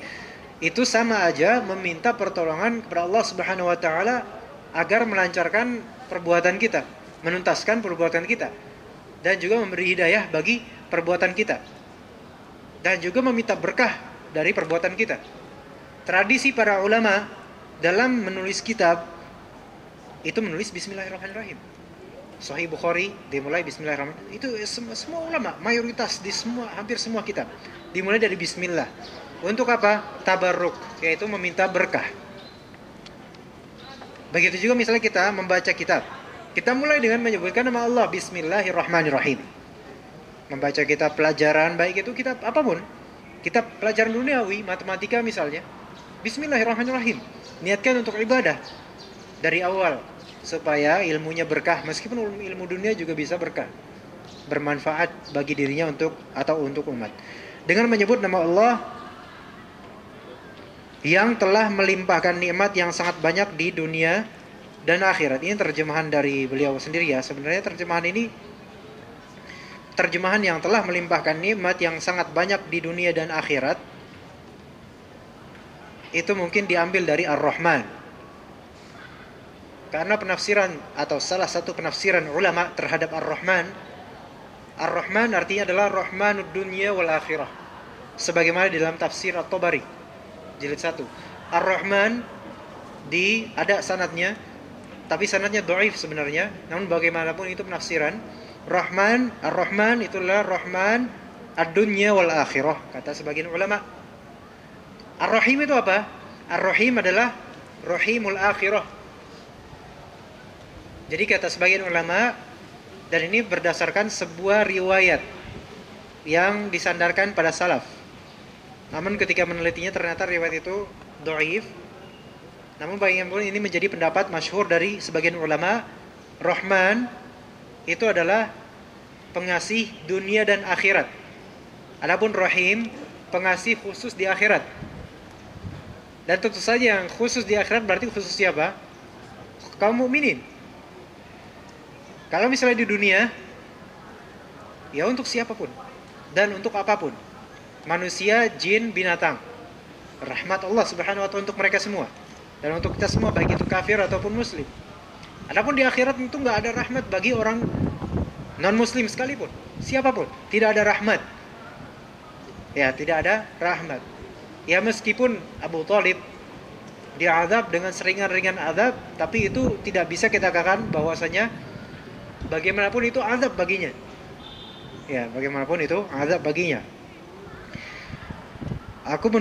itu sama aja meminta pertolongan kepada Allah Subhanahu wa taala agar melancarkan perbuatan kita, menuntaskan perbuatan kita, dan juga memberi hidayah bagi perbuatan kita, dan juga meminta berkah dari perbuatan kita. Tradisi para ulama dalam menulis kitab itu menulis Bismillahirrahmanirrahim. Sahih Bukhari dimulai Bismillahirrahmanirrahim. Itu semua ulama, mayoritas di hampir semua kitab dimulai dari Bismillah. Untuk apa? Tabarruk, yaitu meminta berkah. Begitu juga misalnya kita membaca kitab, kita mulai dengan menyebutkan nama Allah, Bismillahirrahmanirrahim. Membaca kitab pelajaran, baik itu kitab apapun, kitab pelajaran duniawi, matematika misalnya, Bismillahirrahmanirrahim. Niatkan untuk ibadah dari awal supaya ilmunya berkah, meskipun ilmu dunia juga bisa berkah, bermanfaat bagi dirinya untuk umat. Dengan menyebut nama Allah yang telah melimpahkan nikmat yang sangat banyak di dunia dan akhirat. Ini terjemahan dari beliau sendiri ya. Sebenarnya terjemahan ini terjemahan yang telah melimpahkan nikmat yang sangat banyak di dunia dan akhirat. Itu mungkin diambil dari Ar-Rahman. Karena penafsiran atau salah satu penafsiran ulama terhadap Ar-Rahman, Ar-Rahman artinya adalah Rahmanud dunya wal akhirah. Sebagaimana di dalam tafsir At-Tabari jilid 1. Ar-Rahman ada sanadnya, tapi sanadnya dhaif sebenarnya. Namun bagaimanapun itu penafsiran. Rahman, Ar-Rahman itulah Rahman ad-dunya wal akhirah kata sebagian ulama. Ar-Rahim itu apa? Ar-Rahim adalah Rahimul akhirah. Jadi kata sebagian ulama, dan ini berdasarkan sebuah riwayat yang disandarkan pada salaf. Namun ketika menelitinya ternyata riwayat itu dhaif. Namun bagaimanapun ini menjadi pendapat masyhur dari sebagian ulama, Rahman itu adalah pengasih dunia dan akhirat. Adapun Rahim pengasih khusus di akhirat. Dan tentu saja yang khusus di akhirat berarti khusus siapa? Kaum mukminin. Kalau misalnya di dunia, ya untuk siapapun dan untuk apapun, manusia, jin, binatang, rahmat Allah Subhanahu wa taala untuk mereka semua dan untuk kita semua, baik itu kafir ataupun muslim. Adapun di akhirat itu nggak ada rahmat bagi orang non muslim sekalipun, siapapun, tidak ada rahmat. Ya, tidak ada rahmat. Ya, meskipun Abu Thalib diazab dengan seringan-ringan azab, tapi itu tidak bisa kita katakan bahwasanya bagaimanapun itu azab baginya. Ya, bagaimanapun itu azab baginya. Aku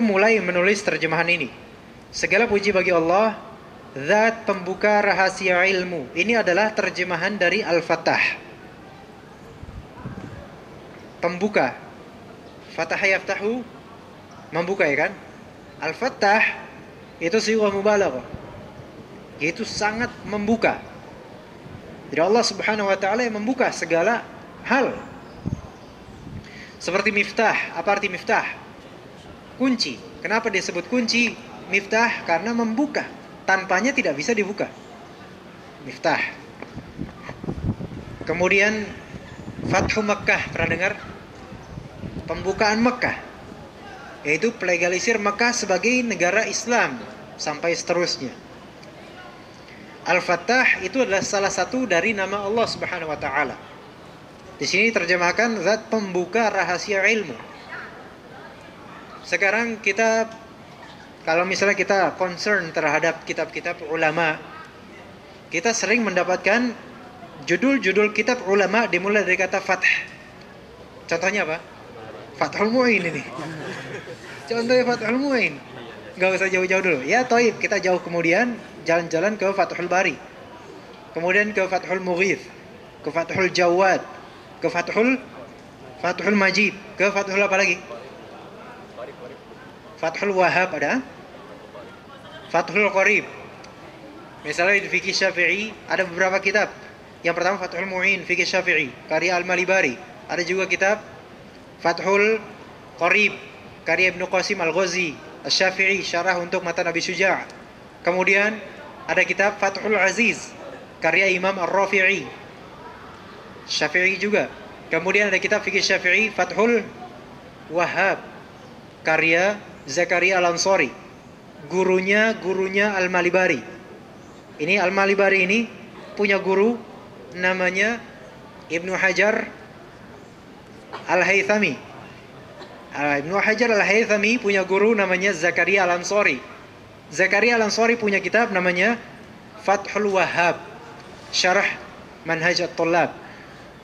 mulai menulis terjemahan ini. Segala puji bagi Allah, Zat pembuka rahasia ilmu. Ini adalah terjemahan dari Al-Fattah. Pembuka. Fataha yaftahu, membuka, ya kan? Al-Fattah itu sighah mubalaghah. Itu sangat membuka. Jadi Allah Subhanahu wa taala yang membuka segala hal. Seperti miftah. Apa arti miftah? Kunci. Kenapa disebut kunci? Miftah karena membuka. Tanpanya tidak bisa dibuka. Miftah. Kemudian Fathu Makkah, pernah dengar? Pembukaan Makkah, yaitu pelegalisir Makkah sebagai negara Islam sampai seterusnya. Al-Fattah itu adalah salah satu dari nama Allah Subhanahu wa taala. Di sini terjemahkan Zat pembuka rahasia ilmu. Sekarang kita, kalau misalnya kita concern terhadap kitab-kitab ulama, kita sering mendapatkan judul-judul kitab ulama dimulai dari kata Fath. Contohnya apa? Fathul Mu'in ini. Contohnya Fathul Mu'in. Gak usah jauh-jauh dulu. Ya, toib, kita jauh kemudian jalan-jalan ke Fathul Bari. Kemudian ke Fathul Mughith, ke Fathul Jawad, ke Fathul Majid, ke Fathul apa lagi? Fathul Wahhab ada? Fathul Qarib. Misalnya di fikih Syafi'i ada beberapa kitab. Yang pertama Fathul Mu'in fikih Syafi'i, karya Al-Malibari. Ada juga kitab Fathul Qarib, karya Ibnu Qasim Al-Ghazi Asy-Syafi'i, syarah untuk matan Abi Syuja'. Kemudian ada kitab Fathul Aziz, karya Imam Ar-Rafi'i, Syafi'i juga. Kemudian ada kitab fikih Syafi'i Fathul Wahhab, karya Zakaria Al-Ansari, gurunya Al-Malibari. Ini Al-Malibari ini punya guru namanya Ibnu Hajar Al-Haythami. Ibnu Hajar Al-Haythami punya guru namanya Zakaria Al-Ansari. Zakaria Al-Ansari punya kitab namanya Fathul Wahhab, syarah Manhaj At-Tullab.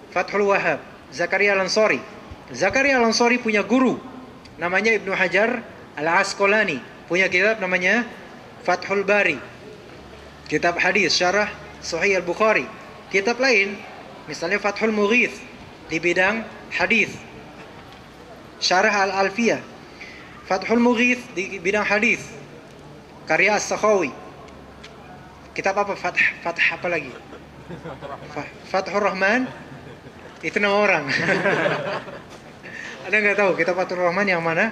Fathul Wahhab, Zakaria Al-Ansari. Zakaria Al-Ansari punya guru namanya Ibnu Hajar Al-Asqalani, punya kitab namanya Fathul Bari, kitab hadis, syarah Sahih Al-Bukhari. Kitab lain misalnya Fathul Mughith di bidang hadis, syarah Al-Alfiyah. Fathul Mughith di bidang hadis, karya As-Sakhawi. Kitab apa? Fath apa lagi? Fathur Rahman. Itu nama orang. Ada nggak tahu kitab Fathur Rahman yang mana?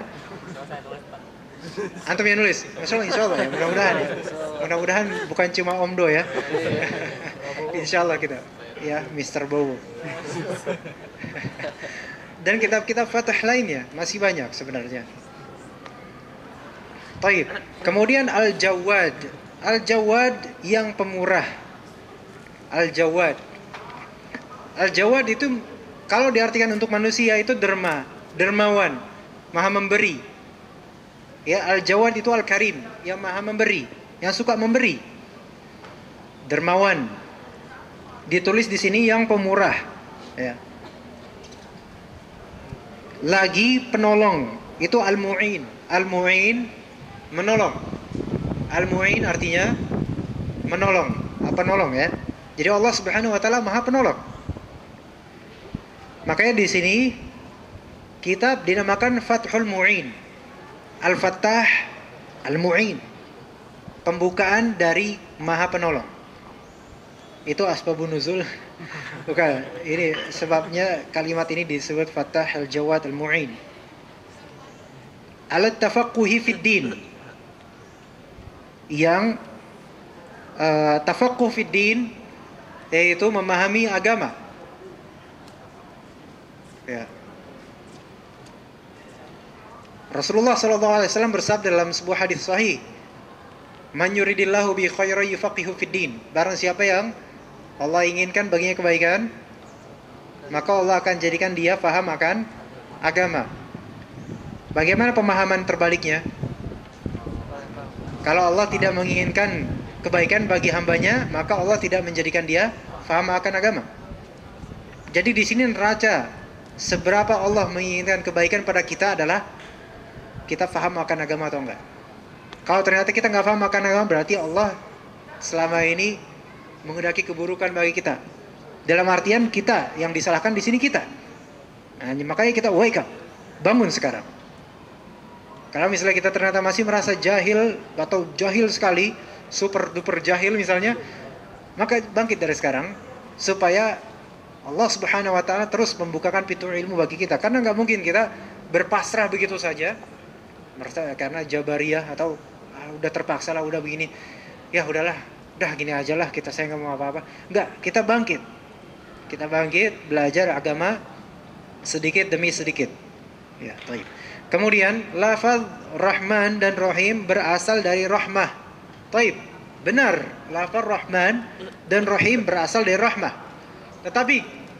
Antum yang nulis? Insya Allah ya, mudah-mudahan ya. Mudah-mudahan bukan cuma Om Do ya. Insya Allah kita ya, Mr. Bowo. Dan kitab-kitab Fathah lainnya masih banyak sebenarnya. Taib. Kemudian Al-Jawad. Al-Jawad yang pemurah. Al-Jawad. Al-Jawad itu kalau diartikan untuk manusia itu dermawan, maha memberi. Ya, Al-Jawad itu Al-Karim, yang maha memberi, yang suka memberi. Dermawan. Ditulis di sini yang pemurah, ya. Lagi penolong, itu Al-Mu'in. Al-Mu'in menolong. Al-Mu'in artinya menolong, penolong ya. Jadi Allah Subhanahu wa taala Maha Penolong. Makanya di sini kitab dinamakan Fathul Mu'in. Al-Fattah Al-Mu'in. Pembukaan dari Maha Penolong. Itu asbabun nuzul. Bukan, ini sebabnya kalimat ini disebut Fattah Al-Jawad Al-Mu'in. Al-Tafaqquhi fid din. Yang tafaqquh fid din, yaitu memahami agama. Ya. Rasulullah SAW bersabda dalam sebuah hadis sahih, "Man yuridillahu bi khairan yufaqihu fid din." Barang siapa yang Allah inginkan baginya kebaikan, maka Allah akan jadikan dia faham akan agama. Bagaimana pemahaman terbaliknya? Kalau Allah tidak menginginkan kebaikan bagi hambanya, maka Allah tidak menjadikan dia faham akan agama. Jadi di sini neraca seberapa Allah menginginkan kebaikan pada kita adalah kita faham akan agama atau enggak. Kalau ternyata kita nggak paham akan agama, berarti Allah selama ini menghendaki keburukan bagi kita. Dalam artian kita yang disalahkan di sini kita. Nah, makanya kita wake up, bangun sekarang. Kalau misalnya kita ternyata masih merasa jahil atau jahil sekali, super duper jahil misalnya, maka bangkit dari sekarang supaya Allah Subhanahu wa taala terus membukakan pintu ilmu bagi kita. Karena nggak mungkin kita berpasrah begitu saja merasa karena jabariyah atau udah terpaksa lah, udah begini. Ya udahlah, udah gini aja lah, saya nggak mau apa-apa. Enggak, kita bangkit. Kita bangkit belajar agama sedikit demi sedikit. Ya, baik. Kemudian lafaz Rahman dan Rahim berasal dari rahmah. Baik, benar. Lafaz Rahman dan Rahim berasal dari rahmah. Tetapi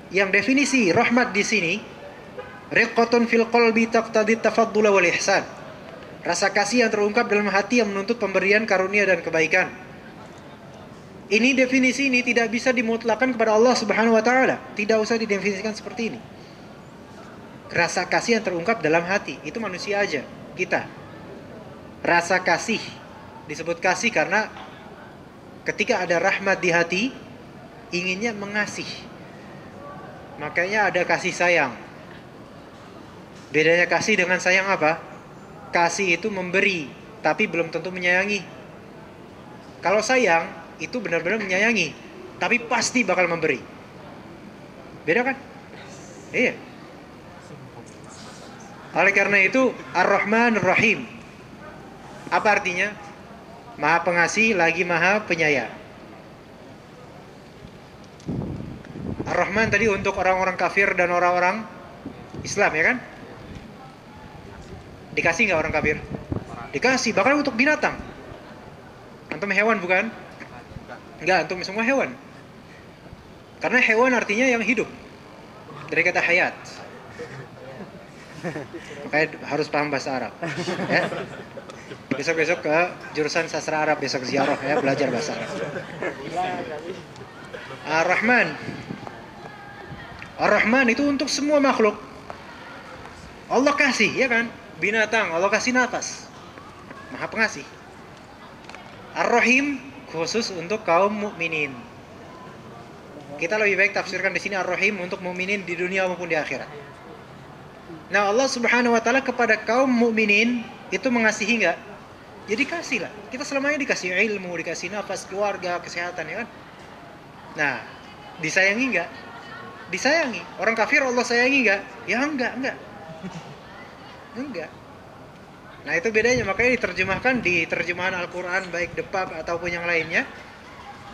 yang definisi rahmat di sini, riqqatun fil qalbi taqtadi tafaddul wal ihsan. Rasa kasih yang terungkap dalam hati yang menuntut pemberian karunia dan kebaikan. Ini definisi ini tidak bisa dimutlakan kepada Allah Subhanahu wa taala. Tidak usah didefinisikan seperti ini. Rasa kasih yang terungkap dalam hati, itu manusia aja, kita. Rasa kasih disebut kasih karena ketika ada rahmat di hati, inginnya mengasih. Makanya ada kasih sayang. Bedanya kasih dengan sayang apa? Kasih itu memberi, tapi belum tentu menyayangi. Kalau sayang, itu benar-benar menyayangi, tapi pasti bakal memberi. Beda kan? Iya. Oleh karena itu, Ar-Rahman Ar-Rahim. Apa artinya? Maha pengasih lagi maha penyayang. Ar-Rahman tadi untuk orang-orang kafir dan orang-orang Islam, ya kan? Dikasih nggak orang kafir? Dikasih, bahkan untuk binatang. Antum hewan bukan? Enggak, antum semua hewan. Karena hewan artinya yang hidup. Dari kata hayat. Makanya harus paham bahasa Arab. Ya. Besok-besok ke jurusan sastra Arab, besok ziarah ya, belajar bahasa Arab. Ar-Rahman. Ar-Rahman itu untuk semua makhluk. Allah kasih, ya kan? Binatang, Allah kasih nafas. Maha pengasih. Ar-Rahim khusus untuk kaum mukminin. Kita lebih baik tafsirkan di sini Ar-Rahim untuk mukminin di dunia maupun di akhirat. Nah, Allah Subhanahu wa taala kepada kaum mukminin itu mengasihi enggak? Jadi kasih lah. Kita selamanya dikasih ilmu, dikasih nafas, keluarga, kesehatan, ya kan? Nah, disayangi enggak? Disayangi. Orang kafir Allah sayangi enggak? Ya enggak. Enggak. Nah, itu bedanya. Makanya diterjemahkan di terjemahan Al-Quran baik Depap ataupun yang lainnya,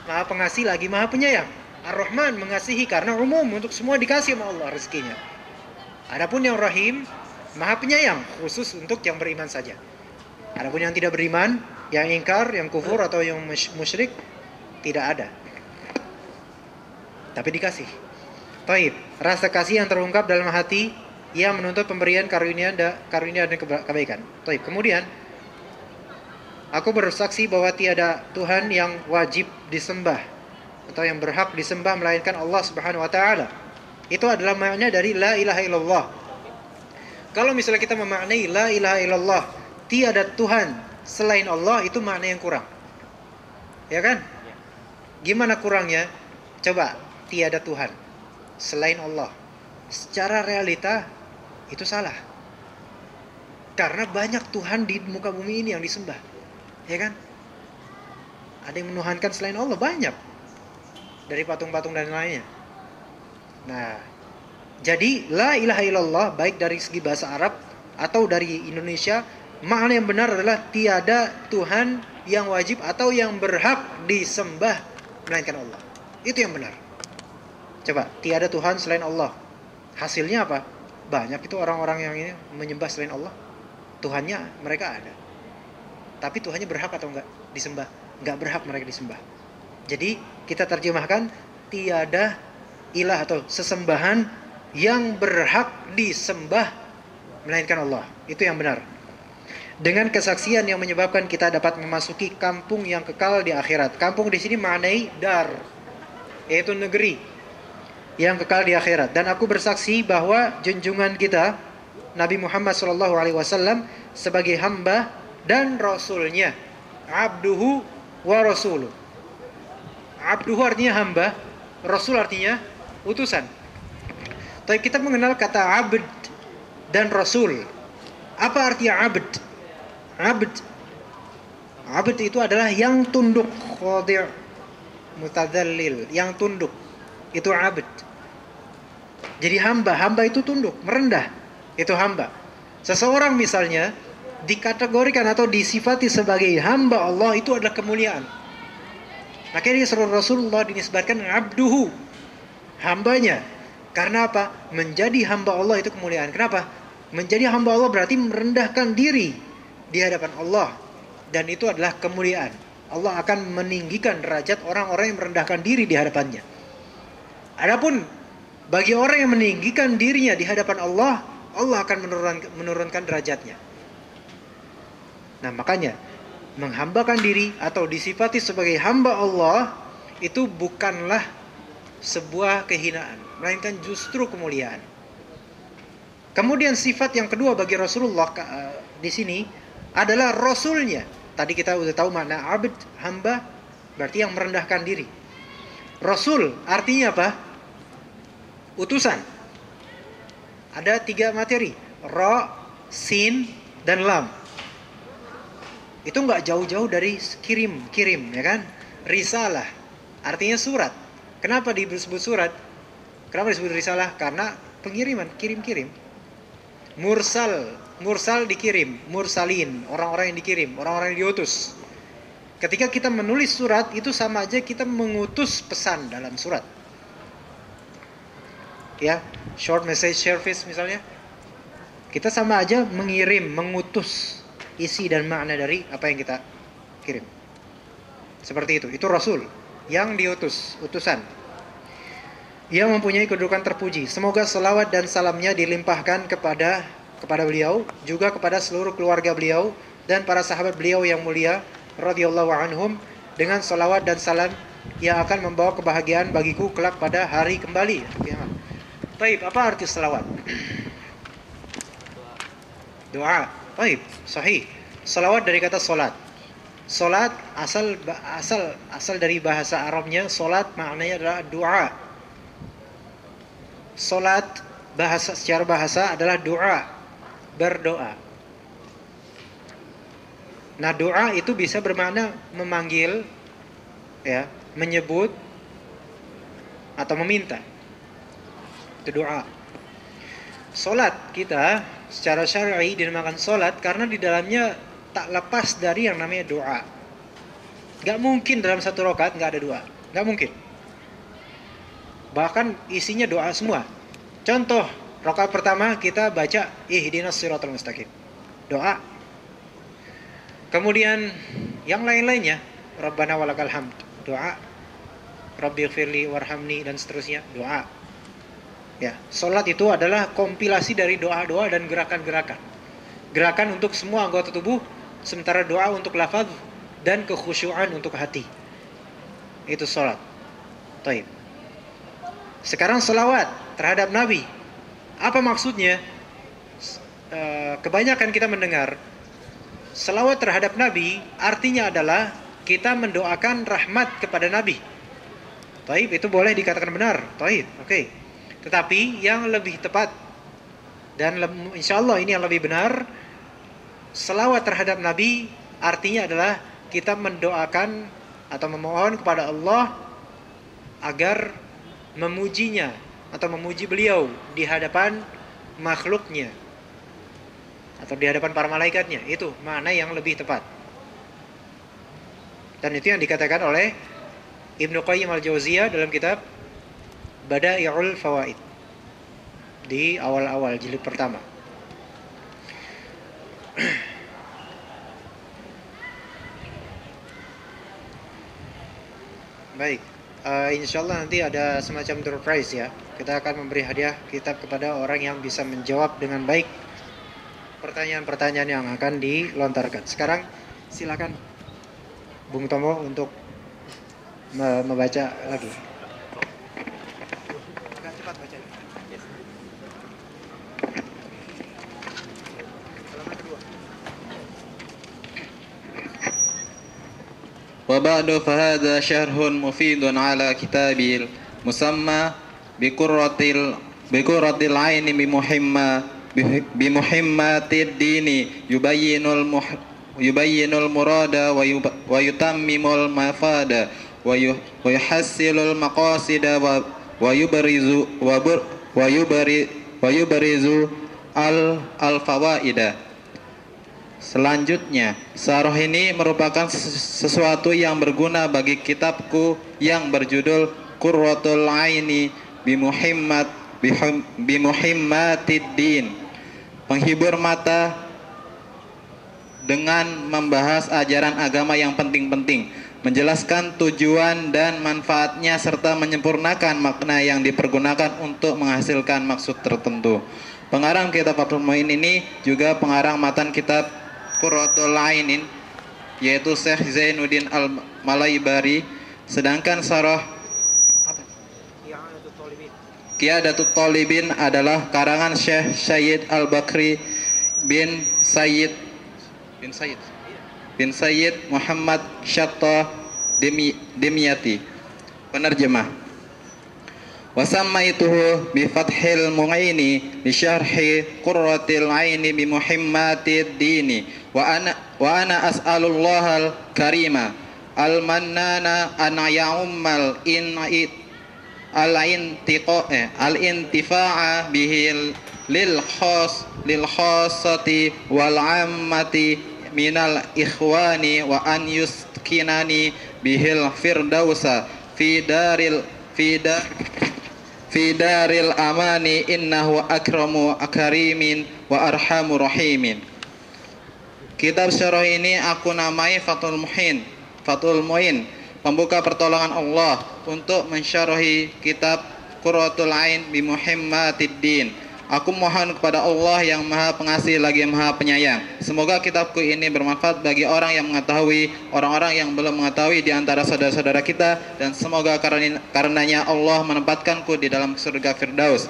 Maha pengasih lagi maha penyayang. Ar-Rahman mengasihi karena umum untuk semua dikasih sama Allah rezekinya. Adapun yang Rahim maha penyayang khusus untuk yang beriman saja. Adapun yang tidak beriman, yang ingkar, yang kufur atau yang musyrik tidak ada. Tapi dikasih. Taib, rasa kasih yang terungkap dalam hati yang menuntut pemberian karunia dan kebaikan. Taib. Kemudian aku bersaksi bahwa tiada Tuhan yang wajib disembah atau yang berhak disembah melainkan Allah Subhanahu wa taala. Itu adalah makna dari la ilaha illallah. Kalau misalnya kita memaknai la ilaha illallah, tiada Tuhan selain Allah, itu makna yang kurang. Ya kan? Gimana kurangnya? Coba, tiada Tuhan selain Allah. Secara realita itu salah. Karena banyak Tuhan di muka bumi ini yang disembah. Ya kan? Ada yang menuhankan selain Allah, banyak. Dari patung-patung dan lainnya. Nah, jadi la ilaha illallah baik dari segi bahasa Arab atau dari Indonesia, makna yang benar adalah tiada Tuhan yang wajib atau yang berhak disembah melainkan Allah. Itu yang benar. Coba, tiada Tuhan selain Allah. Hasilnya apa? Banyak itu orang-orang yang ini menyembah selain Allah. Tuhannya mereka ada. Tapi Tuhannya berhak atau enggak disembah? Enggak berhak mereka disembah. Jadi kita terjemahkan tiada ilah atau sesembahan yang berhak disembah melainkan Allah. Itu yang benar. Dengan kesaksian yang menyebabkan kita dapat memasuki kampung yang kekal di akhirat. Kampung di sini maknai dar. yaitu negeri yang kekal di akhirat. Dan aku bersaksi bahwa junjungan kita Nabi Muhammad SAW sebagai hamba dan rasulnya. Abduhu wa rasuluh. Abduhu artinya hamba, rasul artinya utusan. Tapi kita mengenal kata abd dan rasul. Apa arti abd? Abd itu adalah yang tunduk, khadi', mutadzallil, yang tunduk. Itu abd. Jadi hamba itu tunduk, merendah. Itu hamba. Seseorang misalnya dikategorikan atau disifati sebagai hamba Allah, itu adalah kemuliaan. Makanya Rasulullah dinisbatkan abduhu, hambanya. Karena apa? Menjadi hamba Allah itu kemuliaan. Kenapa? Menjadi hamba Allah berarti merendahkan diri di hadapan Allah. Dan itu adalah kemuliaan. Allah akan meninggikan derajat orang-orang yang merendahkan diri di hadapannya. Adapun bagi orang yang meninggikan dirinya di hadapan Allah, Allah akan menurunkan derajatnya. Nah, makanya menghambakan diri atau disifati sebagai hamba Allah itu bukanlah sebuah kehinaan, melainkan justru kemuliaan. Kemudian sifat yang kedua bagi Rasulullah di sini adalah rasulnya. Tadi kita sudah tahu makna abd, hamba, berarti yang merendahkan diri. Rasul artinya apa? Utusan. Ada 3 materi, ra, sin, dan lam. Itu nggak jauh-jauh dari kirim, ya kan? Risalah, artinya surat. Kenapa disebut surat? Kenapa disebut risalah? Karena pengiriman, kirim-kirim. Mursal dikirim, mursalin, orang-orang yang dikirim, orang-orang yang diutus. Ketika kita menulis surat, itu sama aja kita mengutus pesan dalam surat. Ya, short message service misalnya, kita sama aja mengirim, mengutus isi dan makna dari apa yang kita kirim. Seperti itu Rasul yang diutus, utusan. Ia mempunyai kedudukan terpuji. Semoga selawat dan salamnya dilimpahkan kepada beliau, juga kepada seluruh keluarga beliau dan para sahabat beliau yang mulia radhiyallahu anhum, dengan selawat dan salam yang akan membawa kebahagiaan bagiku kelak pada hari kembali. Baik, apa arti selawat? Doa. Baik, sahih. Selawat dari kata solat. Solat asal dari bahasa Arabnya, solat maknanya adalah doa. Solat secara bahasa adalah doa, berdoa. Nah, doa itu bisa bermakna memanggil, ya, menyebut atau meminta. Itu doa. Solat kita secara syar'i dinamakan solat karena di dalamnya tak lepas dari yang namanya doa. Gak mungkin dalam satu rakaat gak ada doa, gak mungkin. Bahkan isinya doa semua. Contoh, rakaat pertama kita baca ihdinas siratal mustaqim, doa. Kemudian yang lain-lainnya, Rabbana walakal hamd, doa. Rabbighfirli warhamni, dan seterusnya, doa. Ya, salat itu adalah kompilasi dari doa-doa dan gerakan-gerakan. Gerakan untuk semua anggota tubuh, sementara doa untuk lafaz dan kekhusyuan untuk hati. Itu salat. Baik. Sekarang selawat terhadap Nabi. Apa maksudnya? Kebanyakan kita mendengar selawat terhadap Nabi artinya adalah kita mendoakan rahmat kepada Nabi. Baik, itu boleh dikatakan benar. Baik, oke. Tetapi yang lebih tepat dan insyaallah ini yang lebih benar, selawat terhadap Nabi artinya adalah kita mendoakan atau memohon kepada Allah agar memujinya atau memuji beliau di hadapan makhluknya atau di hadapan para malaikatnya. Itu makna yang lebih tepat. Dan itu yang dikatakan oleh Ibnu Qayyim al-Jauziyah dalam kitab Bada'i'ul Fawaid di awal-awal jilid pertama. Baik, insyaallah nanti ada semacam door prize ya. Kita akan memberi hadiah kitab kepada orang yang bisa menjawab dengan baik pertanyaan-pertanyaan yang akan dilontarkan. Sekarang silakan Bung Tomo untuk membaca lagi. وبعد فهذا شرح مفيد على كتاب المسمى بقرة العين بمهمات الدين يبين المراد ويتمم المفاد ويحصل المقاصد ويبرز الفوائد. Selanjutnya, syarah ini merupakan sesuatu yang berguna bagi kitabku yang berjudul Qurratul Aini Bimuhimmatid-Din, penghibur mata dengan membahas ajaran agama yang penting-penting, menjelaskan tujuan dan manfaatnya serta menyempurnakan makna yang dipergunakan untuk menghasilkan maksud tertentu. Pengarang kitab Fathul Mu'in ini juga pengarang matan kitab Qurratul Ainin, yaitu Syekh Zainuddin Al-Malaybari, sedangkan syarah Qiyadatut Thalibin adalah karangan Syekh Sayyid Al-Bakri bin Sayyid Muhammad Syatta Dimyati. Penerjemah. Wasammaituhu bi fathil mu'ini li syarhi Qurratil Aini bi muhimmatid dini wa ana as'alullahal karima al-mannana an ya'ummal al-intifa'a bihi lil khassati wal 'ammati minal ikhwani wa an yuskinani bihil firdausa fi daril amani innahu akramu akarimin wa arhamu rahimin. Kitab syarah ini aku namai Fathul Mu'in, pembuka pertolongan Allah untuk mensyarahi kitab Qurratul Ain bi Muhimmatid-Din. Aku mohon kepada Allah yang Maha Pengasih lagi Maha Penyayang, semoga kitabku ini bermanfaat bagi orang yang mengetahui, orang-orang yang belum mengetahui di antara saudara-saudara kita, dan semoga karenanya Allah menempatkanku di dalam surga Firdaus,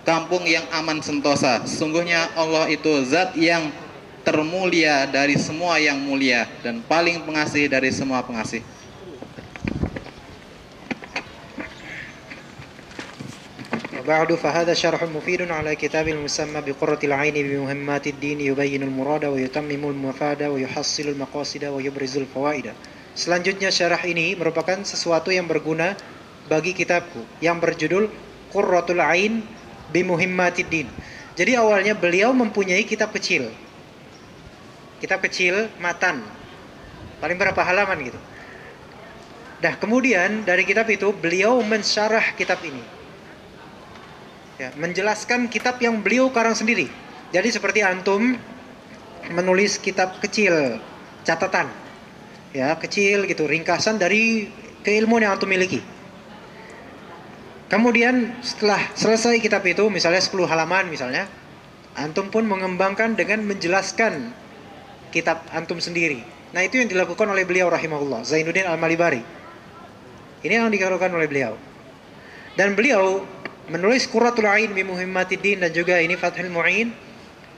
kampung yang aman sentosa. Sesungguhnya Allah itu zat yang termulia dari semua yang mulia dan paling pengasih dari semua pengasih. بعد فهذا شرح مفيد على كتاب المسمى بقرة العين بمهمات الدين يبين المراد ويتمم المفاد ويحصل المقاصد ويبرز الفوائد. Selanjutnya syarah ini merupakan sesuatu yang berguna bagi kitabku yang berjudul Qurratul Ain Bimuhimmatid-Din. Jadi awalnya beliau mempunyai kitab kecil matan, paling berapa halaman gitu. Kemudian dari kitab itu beliau mensyarah kitab ini, ya, menjelaskan kitab yang beliau karang sendiri. Jadi seperti antum menulis kitab kecil, catatan, ya kecil gitu, ringkasan dari keilmuan yang antum miliki. Kemudian setelah selesai kitab itu, misalnya 10 halaman misalnya, antum pun mengembangkan dengan menjelaskan kitab antum sendiri. Nah itu yang dilakukan oleh beliau rahimahullah, Zainuddin Al-Malaybari. Ini yang dilakukan oleh beliau. Dan beliau menulis Qurratul Ain bi Muhimmatid-Din dan juga ini Fathul Mu'in,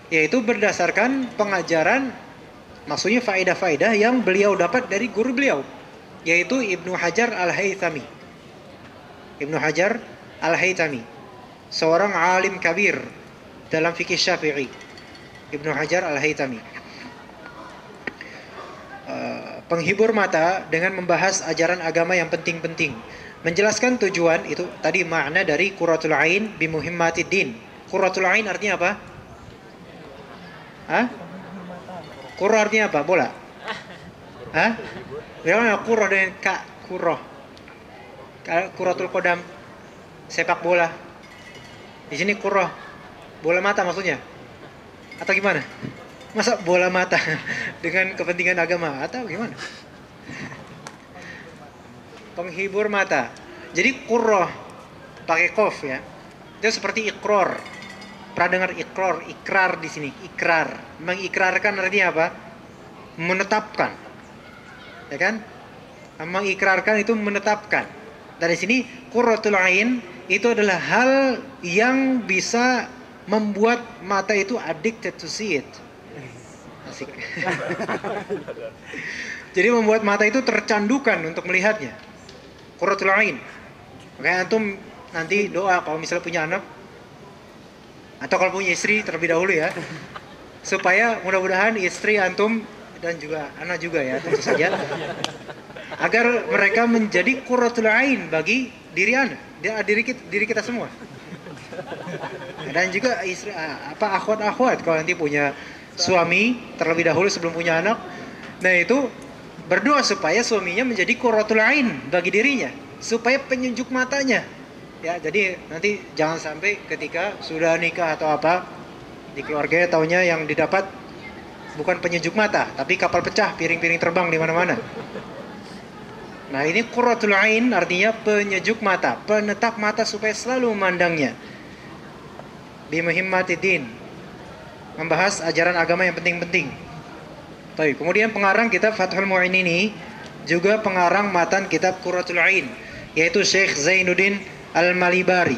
yaitu berdasarkan pengajaran, maksudnya faedah-faedah yang beliau dapat dari guru beliau, yaitu Ibnu Hajar Al-Haythami. Ibnu Hajar Al-Haythami, seorang alim kabir dalam fikih Syafi'i. Ibnu Hajar Al-Haythami, penghibur mata dengan membahas ajaran agama yang penting-penting, menjelaskan tujuan itu tadi, makna dari Qurratul Ain bi Muhimmatid-Din. Qurratul Ain artinya apa? Qurra artinya apa? Bola? Bagaimana qurra dengan ka? Qurratul Qadam, sepak bola. Di sini qurra, bola mata maksudnya? Atau gimana? Masa bola mata dengan kepentingan agama atau gimana? Penghibur mata. Jadi qurrah pakai qaf ya. Itu seperti iqrar. Pernah dengar ikrar di sini? Ikrar. Mengikrarkan artinya apa? Menetapkan. Ya kan? Mengikrarkan itu menetapkan. Dari sini qurratul ain itu adalah hal yang bisa membuat mata itu addicted to see it. asik. Jadi membuat mata itu tercandukan untuk melihatnya. Qurratul ain. Makanya antum nanti doa kalau misalnya punya anak atau kalau punya istri terlebih dahulu ya, supaya mudah-mudahan istri antum dan juga anak juga ya tentu saja, agar mereka menjadi qurratul ain bagi diri anda, diri kita semua. Dan juga istri akhwat-akhwat kalau nanti punya suami terlebih dahulu sebelum punya anak, nah itu berdoa supaya suaminya menjadi qurratul ain bagi dirinya, supaya penyejuk matanya. Ya, jadi nanti jangan sampai ketika sudah nikah atau apa di keluarga taunya yang didapat bukan penyejuk mata, tapi kapal pecah, piring-piring terbang di mana-mana. Nah, ini qurratul ain artinya penyejuk mata, penetap mata supaya selalu memandangnya. Bi muhimmatid, membahas ajaran agama yang penting-penting. Baik, kemudian pengarang kitab Fathul Mu'in ini juga pengarang matan kitab Qurratul Ain, yaitu Syekh Zainuddin Al-Malibari.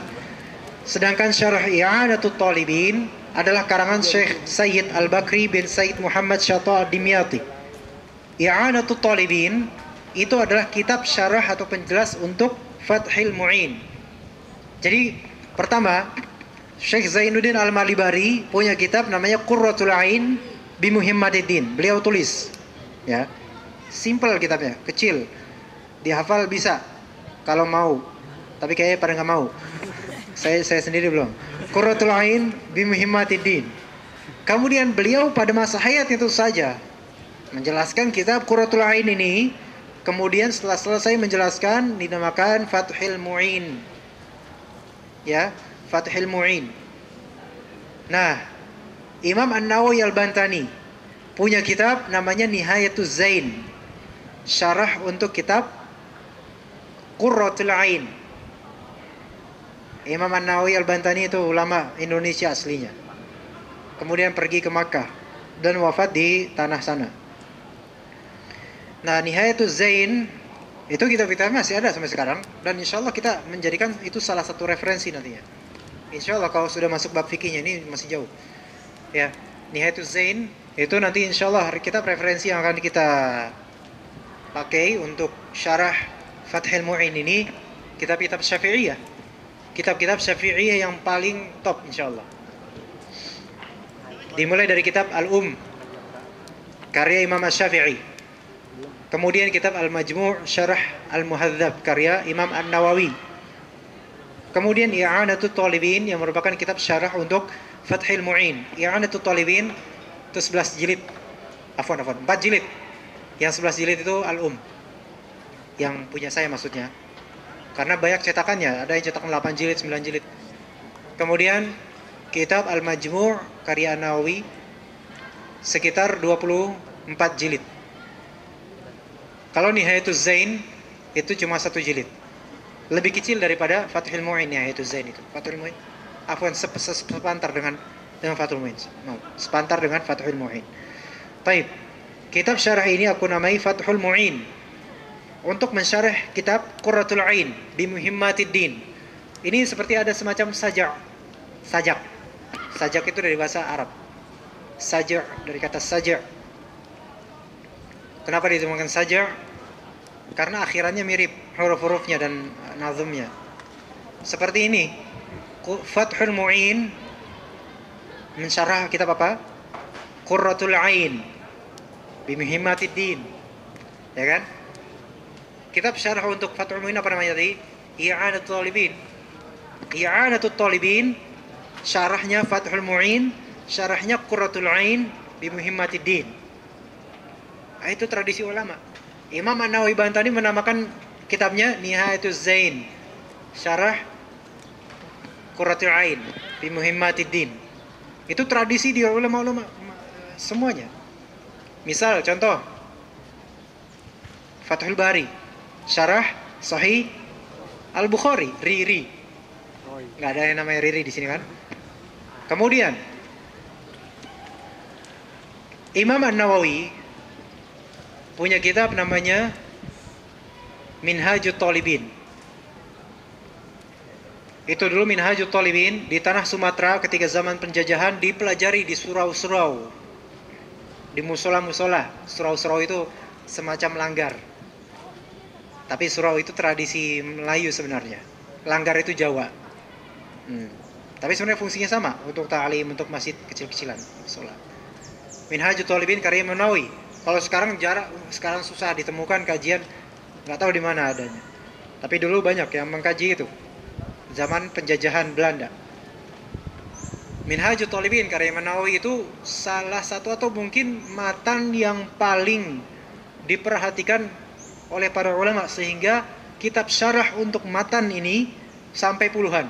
Sedangkan syarah I'anatul Talibin adalah karangan Syekh Sayyid Al-Bakri bin Sayyid Muhammad Syata Ad-Dimyati. I'anatul Talibin itu adalah kitab syarah atau penjelas untuk Fathul Mu'in. Jadi pertama, Syekh Zainuddin Al-Malibari punya kitab namanya Qurratul Ain bi Muhimmatid. Beliau tulis, ya, simple kitabnya, kecil, dihafal bisa kalau mau, tapi kayaknya pada nggak mau. Saya sendiri belum. Qurratul Ain bi Muhimmatid. Kemudian beliau pada masa hayat itu saja menjelaskan kitab Qurratul Ain ini. Kemudian setelah selesai menjelaskan dinamakan Fathul Mu'in. Ya, Fathul Mu'in. Nah, Imam An-Nawawi Al-Bantani punya kitab namanya Nihayatuz Zain, syarah untuk kitab Qurratul Ain. Imam An-Nawawi Al-Bantani itu ulama Indonesia aslinya. Kemudian pergi ke Makkah dan wafat di tanah sana. Nah, Nihayatuz Zain itu kitab-kitab masih ada sampai sekarang, dan insya Allah kita menjadikan itu salah satu referensi nantinya. Insya Allah kalau sudah masuk bab fikihnya, ini masih jauh. Ya, Nihayatuz Zain itu nanti insya Allah kitab referensi yang akan kita pakai untuk syarah Fathul Mu'in ini, kitab-kitab Syafi'iyah. Kitab-kitab Syafi'iyah yang paling top insya Allah. Dimulai dari kitab Al-Um karya Imam Asy-Syafi'i. Kemudian kitab Al-Majmu' Syarah Al-Muhadzab karya Imam An-Nawawi. Kemudian I'anatul Talibin yang merupakan kitab syarah untuk Fathul Mu'in. I'anatul Talibin itu 11 jilid. Afwan, 4 jilid. Yang 11 jilid itu Al-Um. Yang punya saya maksudnya. Karena banyak cetakannya, ada yang cetakan 8 jilid, 9 jilid. Kemudian kitab Al-Majmu' karya An-Nawawi sekitar 24 jilid. Kalau Nihayatuz Zain itu cuma 1 jilid. Lebih kecil daripada Fathul Mu'in. Nihayatuz Zain itu. Fathul Mu'in afwan sepantar dengan Fathul Mu'in. Sepantar dengan Fathul Mu'in. Baik. Kitab syarah ini aku namai Fathul Mu'in untuk mensyarah kitab Qurratul Ain bi Muhimmatid. Ini seperti ada semacam sajak. Sajak itu dari bahasa Arab. Sajak dari kata sajak. Kenapa dinamakan sajak? Karena akhirannya mirip huruf-hurufnya dan nazumnya. Seperti ini. Fathul Mu'in mensyarah kitab apa? Qurratul Ain bi Muhimmatid. Ya kan? Kitab syarah untuk Fathul Mu'in apa namanya tadi? I'anatul Talibin. I'anatul Talibin syarahnya Fathul Mu'in, syarahnya Qurratul Ain bi Muhimmatid. Itu tradisi ulama. Imam An-Nawawi Bantani menamakan kitabnya Nihayatuz Zain, syarah Qurratul Ain bi Muhimmatid. Itu tradisi di ulama-ulama semuanya. Misal contoh Fathul Bari, syarah Sahih Al-Bukhari, Riri. Nggak ada yang namanya Riri di sini kan? Kemudian Imam An-Nawawi punya kitab namanya Minhajut Talibin. Itu dulu Minhajut Talibin di tanah Sumatera ketika zaman penjajahan dipelajari di surau-surau. di musola-musola. Surau-surau itu semacam langgar. Tapi surau itu tradisi Melayu sebenarnya. Langgar itu Jawa. Tapi sebenarnya fungsinya sama, untuk ta'lim, untuk masjid kecil-kecilan, musola. Minhajut Thalibin karya Imam Nawawi. Kalau sekarang susah ditemukan kajian, nggak tahu di mana adanya. Tapi dulu banyak yang mengkaji itu. Zaman penjajahan Belanda. Minhajut Thalibin karya Imam Nawawi itu salah satu atau mungkin matan yang paling diperhatikan oleh para ulama, sehingga kitab syarah untuk matan ini sampai puluhan.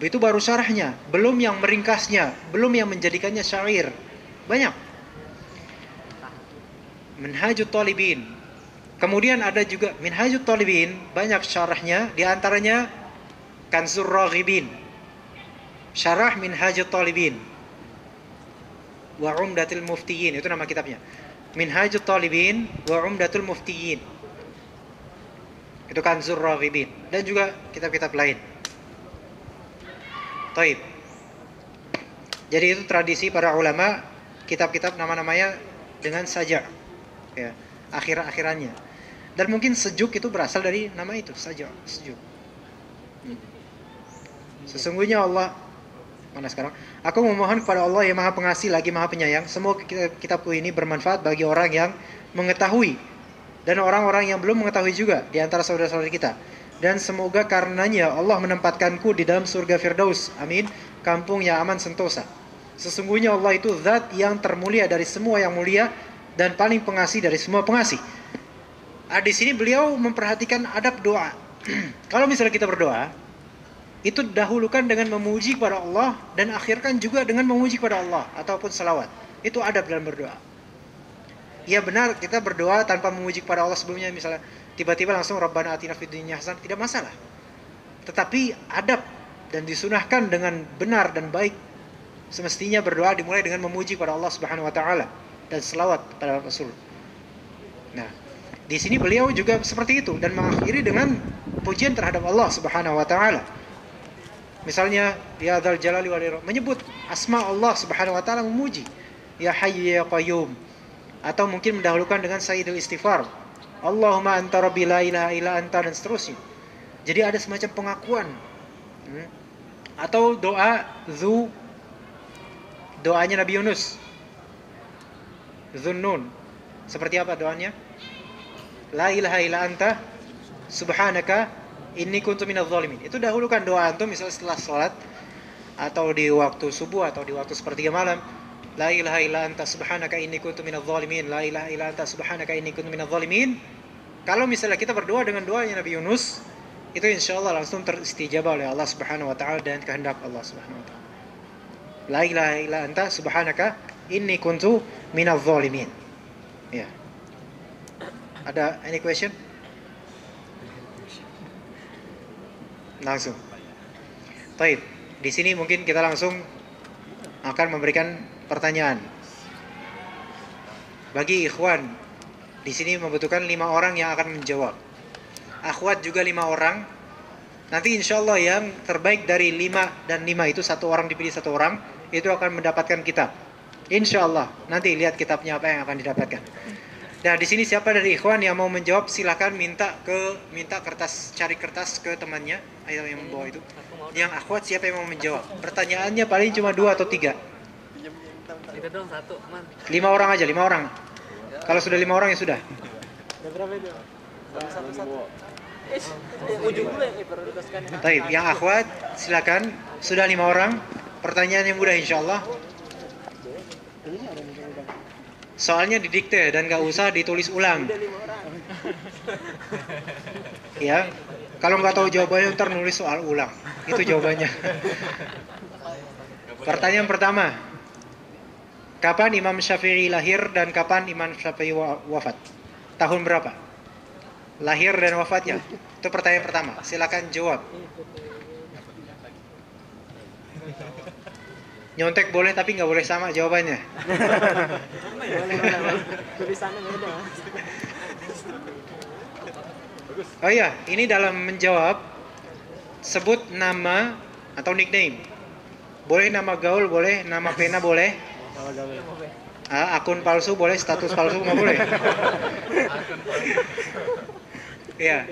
Itu baru syarahnya, belum yang meringkasnya, belum yang menjadikannya syair. Banyak. Minhajut Thalibin. Kemudian ada juga Minhajut Thalibin, banyak syarahnya, di antaranya Kanzur Raghibin. Syarah Minhajut Thalibin. Wa Umdatul Muftiyin, itu nama kitabnya. Minhajut Thalibin wa Umdatul Muftiyin. Itu Kanzur Raghibin, dan juga kitab-kitab lain. Taib. Jadi itu tradisi para ulama, kitab-kitab nama-namanya dengan saja, ya, akhir-akhirannya. Dan mungkin sejuk itu berasal dari nama itu, saja, sejuk. Sesungguhnya Allah, mana sekarang? Aku memohon kepada Allah yang Maha Pengasih lagi Maha Penyayang, semoga kitabku ini bermanfaat bagi orang yang mengetahui dan orang-orang yang belum mengetahui juga di antara saudara-saudari kita. Dan semoga karenanya Allah menempatkanku di dalam surga Firdaus. Amin. Kampung yang aman sentosa. Sesungguhnya Allah itu zat yang termulia dari semua yang mulia dan paling pengasih dari semua pengasih. Di sini beliau memperhatikan adab doa. Kalau misalnya kita berdoa, itu dahulukan dengan memuji kepada Allah dan akhirkan juga dengan memuji kepada Allah ataupun salawat. Itu adab dalam berdoa. Ya benar, kita berdoa tanpa memuji kepada Allah sebelumnya, misalnya tiba-tiba langsung Rabbana atina fid dunya hasanah, tidak masalah. Tetapi adab dan disunahkan dengan benar dan baik, semestinya berdoa dimulai dengan memuji kepada Allah Subhanahu wa taala dan selawat pada Rasul. Nah, di sini beliau juga seperti itu dan mengakhiri dengan pujian terhadap Allah Subhanahu wa taala. Misalnya ya Dzal Jalali wal Ikram, menyebut asma Allah Subhanahu wa taala, memuji ya Hayy ya Qayyum, atau mungkin mendahulukan dengan Sayyidul Istighfar, Allahumma anta rabbi la ilaha illa anta, dan seterusnya. Jadi ada semacam pengakuan. Atau doanya Nabi Yunus, Zunnun. Seperti apa doanya? La ilaha illa anta subhanaka inni kuntu minadz zalimin. Itu dahulukan doa antum misalnya setelah salat atau di waktu subuh atau di waktu sepertiga malam. La ilaha illa anta subhanaka inni kuntu minadz zalimin. La ilaha illa anta subhanaka inni kuntu minadz zalimin. Kalau misalnya kita berdoa dengan doanya Nabi Yunus, itu insyaallah langsung teristijabah oleh Allah Subhanahu wa taala dan kehendak Allah Subhanahu wa taala. La ilaha illa anta subhanaka inni kuntu minadz zalimin. Ya. Ada any question? Langsung. Baik, di sini mungkin kita langsung akan memberikan pertanyaan. Bagi ikhwan, di sini membutuhkan 5 orang yang akan menjawab. Akhwat juga 5 orang. Nanti insya Allah yang terbaik dari 5 dan 5 itu, 1 orang dipilih 1 orang, itu akan mendapatkan kitab. Insya Allah. Nanti lihat kitabnya apa yang akan didapatkan. Nah, di sini siapa dari ikhwan yang mau menjawab, silakan minta kertas, cari kertas ke temannya, ayo yang membawa itu. Yang akhwat siapa yang mau menjawab? Pertanyaannya paling cuma 2 atau 3. Itu dong 1, man. 5 orang aja, 5 orang. Kalau sudah 5 orang ya sudah. Berapa itu? Satu-satu. Ujung dulu yang diprioritaskan. Baik, yang akhwat silakan. Sudah 5 orang. Pertanyaan yang mudah insyaallah. Soalnya didikte dan gak usah ditulis ulang. Ya, kalau nggak tahu jawabannya ntar nulis soal ulang. Itu jawabannya. Pertanyaan pertama, kapan Imam Syafi'i lahir dan kapan Imam Syafi'i wafat? Tahun berapa? Lahir dan wafatnya. Itu pertanyaan pertama. Silakan jawab. Nyontek boleh tapi nggak boleh sama jawabannya. Tulisannya beda. Oh iya, ini dalam menjawab sebut nama atau nickname. Boleh nama gaul, boleh nama pena, boleh. Akun palsu boleh, status palsu nggak boleh. Ya.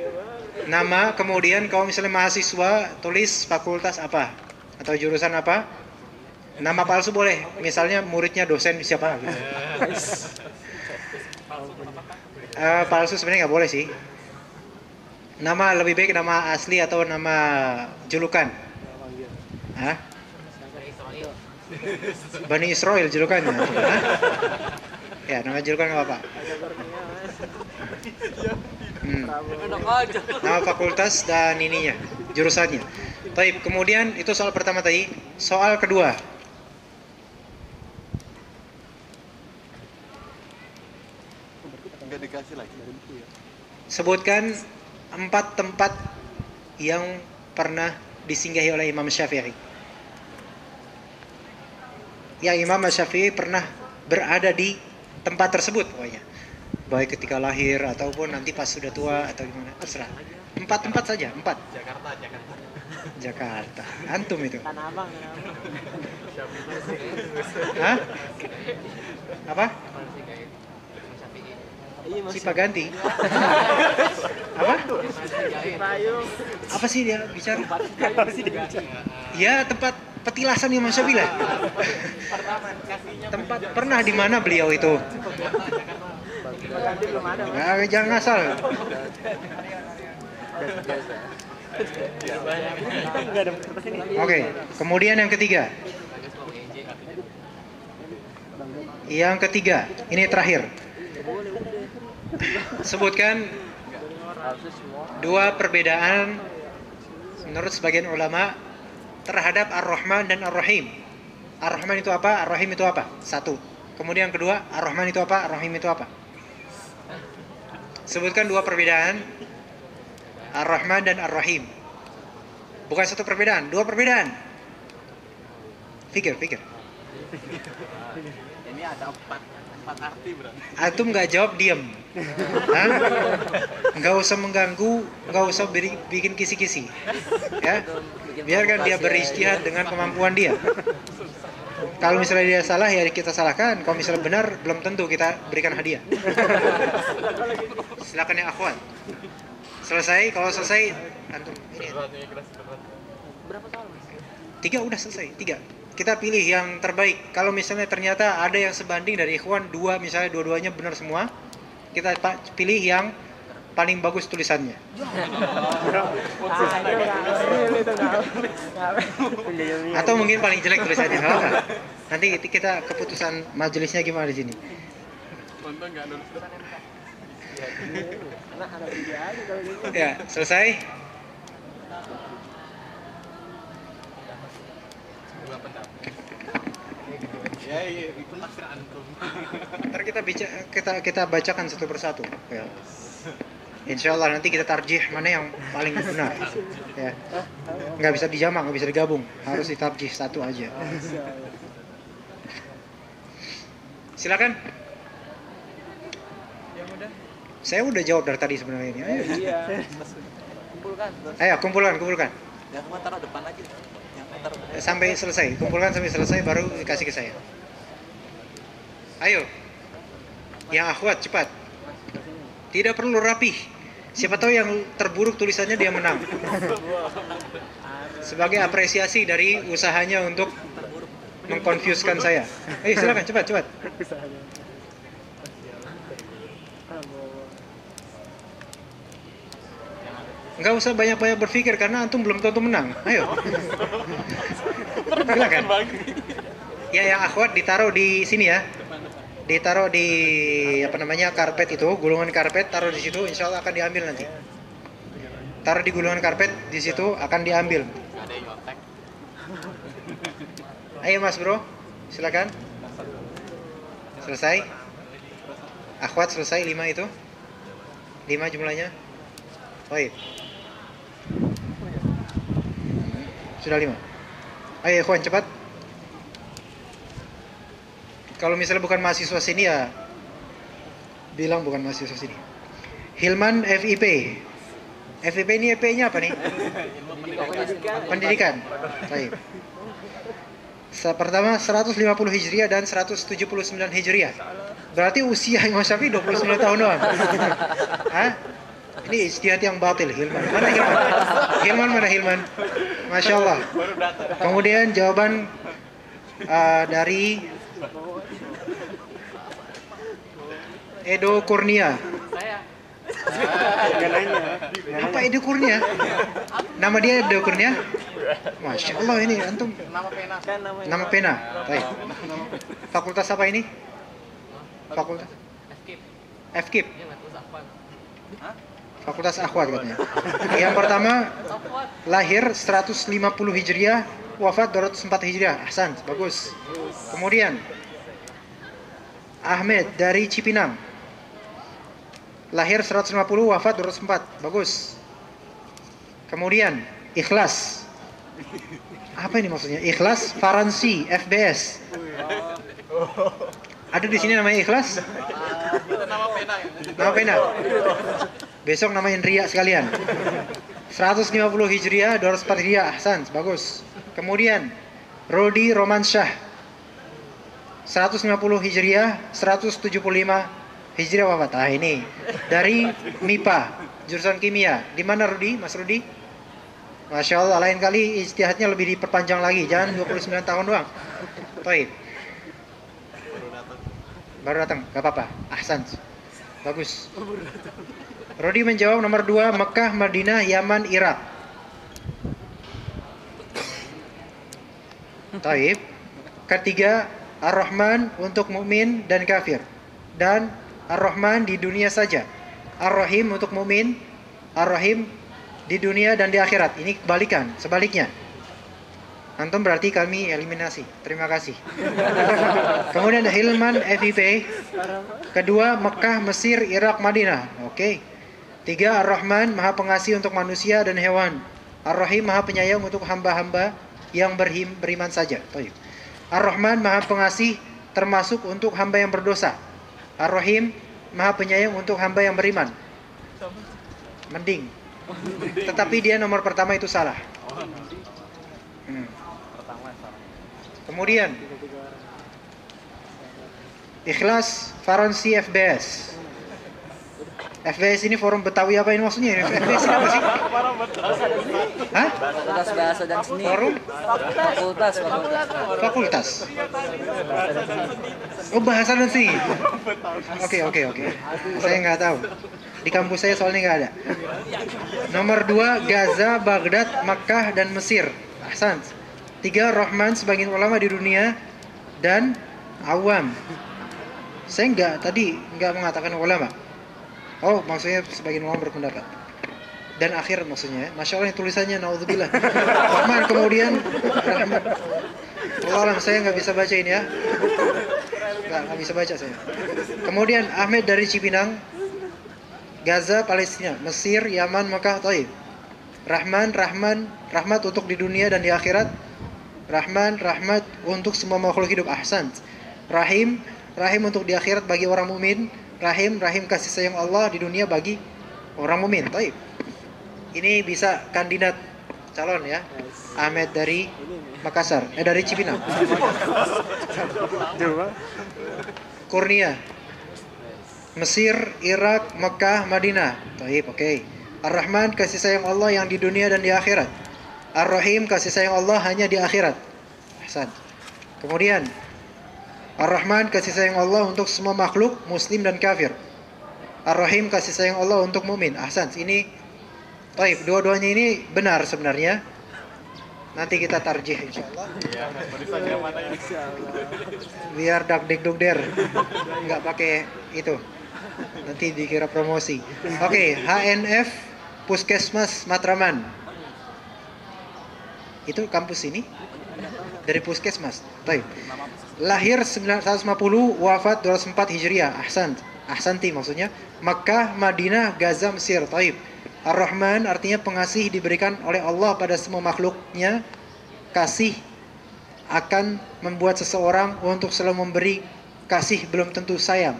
Nama, kemudian kalau misalnya mahasiswa tulis fakultas apa atau jurusan apa. Nama palsu boleh, misalnya muridnya dosen siapa gitu. Palsu sebenarnya nggak boleh sih. Nama lebih baik nama asli atau nama julukan. Hah? Bani Israel julukannya. Hah? Ya, nama julukan nggak apa-apa. Nama fakultas dan ininya, jurusannya. Baik, kemudian itu soal pertama tadi. Soal kedua. Enggak dikasih lagi. Sebutkan 4 tempat yang pernah disinggahi oleh Imam Syafi'i. Yang Imam Syafi'i pernah berada di tempat tersebut pokoknya. Baik ketika lahir ataupun nanti pas sudah tua atau gimana, terserah. 4 tempat saja, 4. Jakarta. Antum itu. Tanah Abang. Hah? Apa? Iya, Mas. Cipaganti. Apa? Payung. Apa sih dia bicara? Ya, tempat petilasan Imam Syafi'i lah. Tempat pernah di mana beliau itu? Cipaganti belum ada, Mas. Nah, jangan ngasal. Enggak ada kertas ini. Oke, kemudian yang ketiga. Yang ketiga, ini terakhir. Sebutkan 2 perbedaan menurut sebagian ulama terhadap Ar-Rahman dan Ar-Rahim. Ar-Rahman itu apa? Ar-Rahim itu apa? 1. Kemudian yang kedua, Ar-Rahman itu apa? Ar-Rahim itu apa? Sebutkan 2 perbedaan Ar-Rahman dan Ar-Rahim. Bukan 1 perbedaan, 2 perbedaan. Pikir. Ini ada 4 arti berarti. Antum nggak jawab, diam. Hah? Nggak usah mengganggu, nggak usah bikin kisi-kisi. Ya, biarkan dia berijtihad dengan kemampuan dia. Kalau misalnya dia salah, ya kita salahkan. Kalau misalnya benar, belum tentu kita berikan hadiah. Silakan ya akhwat. Selesai, kalau selesai, antum ini. Berapa soal, Mas? 3 udah selesai, 3. Kita pilih yang terbaik. Kalau misalnya ternyata ada yang sebanding dari ikhwan 2, misalnya dua-duanya benar semua, kita pilih yang paling bagus tulisannya. Atau mungkin paling jelek tulisannya. Nggak apa. Nanti kita keputusan majelisnya gimana di sini. Ya, selesai. Ya, itu masih antum. Ntar kita bacakan satu persatu. Ya. Insya Allah nanti kita tarjih mana yang paling benar. Ya. Nggak bisa dijamak, nggak bisa digabung. Harus ditarjih satu aja. Silakan. Saya udah jawab dari tadi sebenarnya ini. Ayo. Iya. Kumpulkan. Ayo kumpulkan. Yang taruh depan lagi. Sampai selesai. Kumpulkan sampai selesai baru dikasih ke saya. Ayo. Yang akhwat cepat. Tidak perlu rapih. Siapa tahu yang terburuk tulisannya dia menang. Sebagai apresiasi dari usahanya untuk mengkonfuskan saya. Ayo silakan cepat. Enggak usah banyak-banyak berpikir karena antum belum tentu menang. Ayo. Silakan. Ya yang akhwat ditaruh di sini ya. Ditaruh di karpet itu, gulungan karpet, taruh di situ, insya Allah akan diambil nanti. Taruh di gulungan karpet di situ akan diambil. Ayo Mas Bro, silakan. Selesai. Akhwat selesai 5 itu. 5 jumlahnya. Baik. Sudah 5. Ayo ikhwan cepat. Kalau misalnya bukan mahasiswa sini ya bilang bukan mahasiswa sini. Hilman FIP. FIP ini EP-nya apa nih? Pendidikan. Baik. Pertama 150 Hijriah dan 179 Hijriah. Berarti usia Imam Syafi'i 29 tahun doang. Hah? Ini ijtihad yang batil, Hilman. Mana Hilman? Hilman mana Hilman? Masya Allah. Kemudian jawaban dari Edo Kurnia. Apa Edo Kurnia? Nama dia Edo Kurnia? Masya Allah, ini antum. Nama pena. Baik. Fakultas apa ini? Fakultas FKIP. Fakultas Akhwat katanya. Yang pertama lahir 150 Hijriah, wafat 204 Hijriah. Ahsan, bagus. Kemudian Ahmed dari Cipinang. Lahir 150, wafat 204. Bagus. Kemudian Ikhlas. Apa ini maksudnya? Ikhlas Faransi FBS. Ada di sini namanya Ikhlas? Nama pena. Besok namain Ria sekalian. 150 Hijriah, 204 Hijriah. Ahsan, bagus. Kemudian Rodi Romansyah. 150 Hijriah, 175 Hijriah wafat. Ah ini dari MIPA, jurusan kimia. Di mana Rudi? Mas Rudi? Masya Allah, lain kali ijtihadnya lebih diperpanjang lagi. Jangan 29 tahun doang. Baik. Baru datang, gak apa-apa. Ahsan. Bagus. Rodi menjawab nomor 2, Mekah, Madinah, Yaman, Irak. Taib. Ketiga, Ar-Rahman untuk mukmin dan kafir. Dan Ar-Rahman di dunia saja. Ar-Rahim untuk mukmin, Ar-Rahim di dunia dan di akhirat. Ini kebalikan, sebaliknya. Antum berarti kami eliminasi. Terima kasih. Kemudian Hilman FIP. Kedua, Mekah, Mesir, Irak, Madinah. Oke. 3, Ar-Rahman Maha Pengasih untuk manusia dan hewan. Ar-Rahim Maha Penyayang untuk hamba-hamba yang beriman saja. Ar-Rahman Maha Pengasih termasuk untuk hamba yang berdosa. Ar-Rahim Maha Penyayang untuk hamba yang beriman. Mending. Tetapi dia nomor pertama itu salah. Kemudian Ikhlas Faransi FBS. FBS ini forum Betawi apa ini maksudnya? FBS ini apa sih? Hah? Fakultas Bahasa dan Seni. Forum? Fakultas. Oh, Bahasa dan Seni. Oke. Saya nggak tahu. Di kampus saya soalnya nggak ada. Nomor 2, Gaza, Baghdad, Makkah, dan Mesir. Ahsan. 3, Rahman sebagian ulama di dunia dan awam. Saya nggak mengatakan ulama. Oh, maksudnya sebagian ulama berpendapat. Dan akhir maksudnya. Masya Allah, tulisannya naudzubillah. Rahman kemudian Rahman. Allah, saya nggak bisa baca ini ya. Nggak bisa baca saya. Kemudian Ahmed dari Cipinang. Gaza, Palestina, Mesir, Yaman, Mekah, Taib. Rahman, rahmat untuk di dunia dan di akhirat. Rahman, rahmat untuk semua makhluk hidup. Ahsan. Rahim untuk di akhirat bagi orang mukmin. Rahim kasih sayang Allah di dunia bagi orang mukmin. Taib. Ini bisa kandidat calon ya. Ahmed dari Makassar, dari Cipinang. Kurnia. Mesir, Irak, Mekah, Madinah. Taib, oke. Ar-Rahman kasih sayang Allah yang di dunia dan di akhirat. Ar-Rahim kasih sayang Allah hanya di akhirat. Ahsan. Kemudian Ar-Rahman kasih sayang Allah untuk semua makhluk muslim dan kafir. Ar-Rahim kasih sayang Allah untuk mukmin. Ahsan. Ini taib, dua-duanya ini benar sebenarnya. Nanti kita tarjih insyaallah. Biar dak dik duk der. Enggak pakai itu. Nanti dikira promosi. Oke, HNF Puskesmas Matraman. Itu kampus ini dari Puskesmas. Baik. Lahir 950, wafat 204 Hijriah. Ahsanti maksudnya. Makkah, Madinah, Gaza, Mesir. Taib. Ar-Rahman artinya pengasih diberikan oleh Allah pada semua makhluknya. Kasih akan membuat seseorang untuk selalu memberi kasih belum tentu sayang.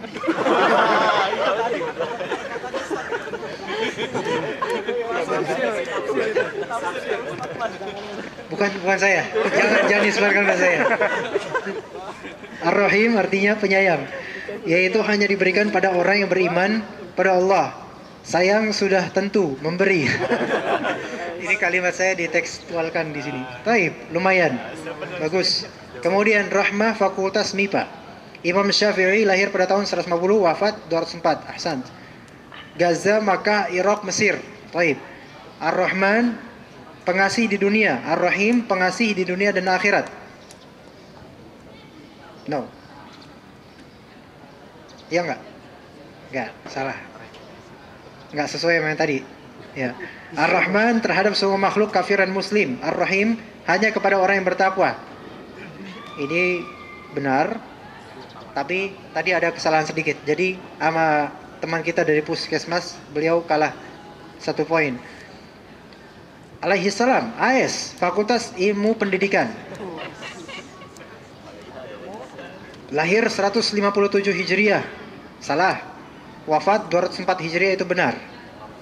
Bukan saya. Jangan disebarkan ke saya. Ar-Rahim artinya penyayang, yaitu hanya diberikan pada orang yang beriman pada Allah. Sayang sudah tentu memberi. Ini kalimat saya ditekstualkan di sini. Taib, lumayan. Bagus. Kemudian Rahmah Fakultas MIPA. Imam Syafi'i lahir pada tahun 150, wafat 204. Ahsan. Gaza, Makkah, Irak, Mesir. Taib. Ar-Rahman pengasih di dunia, Ar-Rahim pengasih di dunia dan akhirat. No. Iya enggak? Enggak, salah. Enggak sesuai sama yang tadi. Ya. Ar-Rahman terhadap semua makhluk kafir dan muslim. Ar-Rahim hanya kepada orang yang bertakwa. Ini benar. Tapi tadi ada kesalahan sedikit. Jadi sama teman kita dari Puskesmas, beliau kalah 1 poin. Alaihi salam, AS, Fakultas Ilmu Pendidikan. Lahir 157 Hijriah. Salah. Wafat 204 Hijriah itu benar.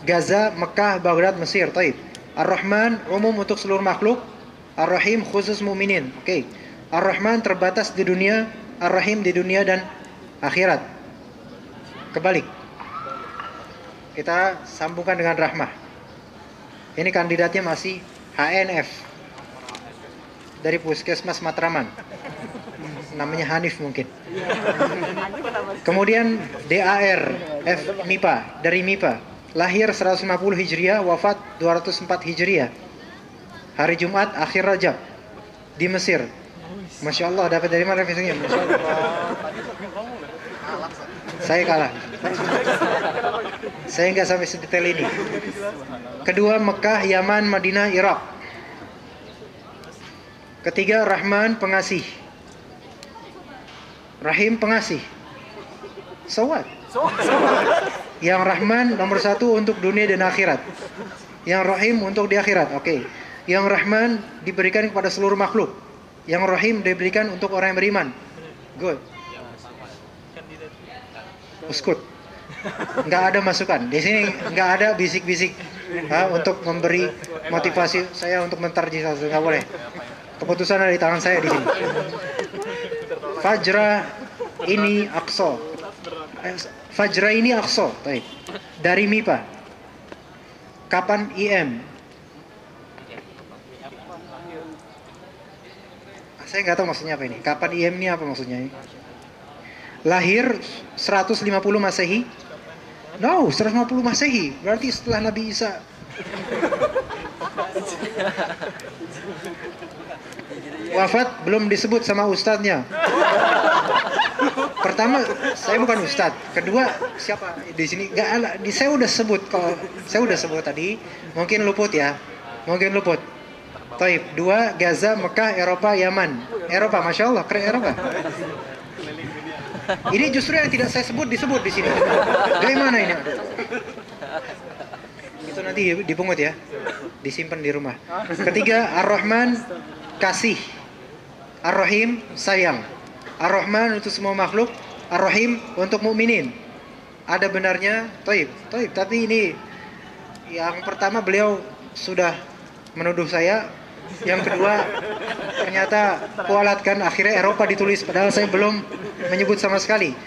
Gaza, Mekah, Baghdad, Mesir. Taib. Ar-Rahman umum untuk seluruh makhluk. Ar-Rahim khusus mukminin. Oke. Ar-Rahman terbatas di dunia, Ar-Rahim di dunia dan akhirat. Kebalik. Kita sambungkan dengan Rahmah. Ini kandidatnya masih HNF dari Puskesmas Matraman. Namanya Hanif mungkin. Kemudian DAR F MIPA dari MIPA. Lahir 150 Hijriah, wafat 204 Hijriah. Hari Jumat akhir Rajab di Mesir. Masya Allah, dapat dari mana revisinya? Masya Allah. Saya kalah. Saya nggak sampai sedetail ini. Kedua Mekah, Yaman, Madinah, Irak. Ketiga Rahman pengasih, Rahim pengasih. So what? Yang Rahman nomor 1 untuk dunia dan akhirat. Yang Rahim untuk di akhirat. Oke. Yang Rahman diberikan kepada seluruh makhluk. Yang Rahim diberikan untuk orang yang beriman. Good. Uskut. Nggak ada masukan. Di sini nggak ada bisik-bisik untuk memberi motivasi saya untuk mentarjih. Nggak boleh. Keputusan ada di tangan saya di sini. Fajra ini Aqsa. Fajra ini Aqsa. Baik. Dari MIPA. Kapan IM? Saya nggak tahu maksudnya apa ini. Kapan IM ini apa maksudnya ini? Lahir 150 Masehi. No, 150 Masehi. Berarti setelah Nabi Isa. Wafat belum disebut sama ustadznya. Pertama, saya bukan ustadz. Kedua, siapa di sini? Nggak ada. Saya udah sebut. Kalau saya udah sebut tadi, mungkin luput ya. Mungkin luput. Taib. 2, Gaza, Mekah, Eropa, Yaman. Eropa, masya Allah, keren Eropa. Ini justru yang tidak saya sebut disebut di sini. Dari mana ini? Itu nanti dipungut ya, disimpan di rumah. Ketiga, Ar-Rahman kasih, Ar-Rahim sayang. Ar-Rahman untuk semua makhluk, Ar-Rahim untuk mukminin. Ada benarnya, Taib. Tapi ini yang pertama beliau sudah menuduh saya. Yang kedua ternyata kualatkan, akhirnya Eropa ditulis padahal saya belum menyebut sama sekali.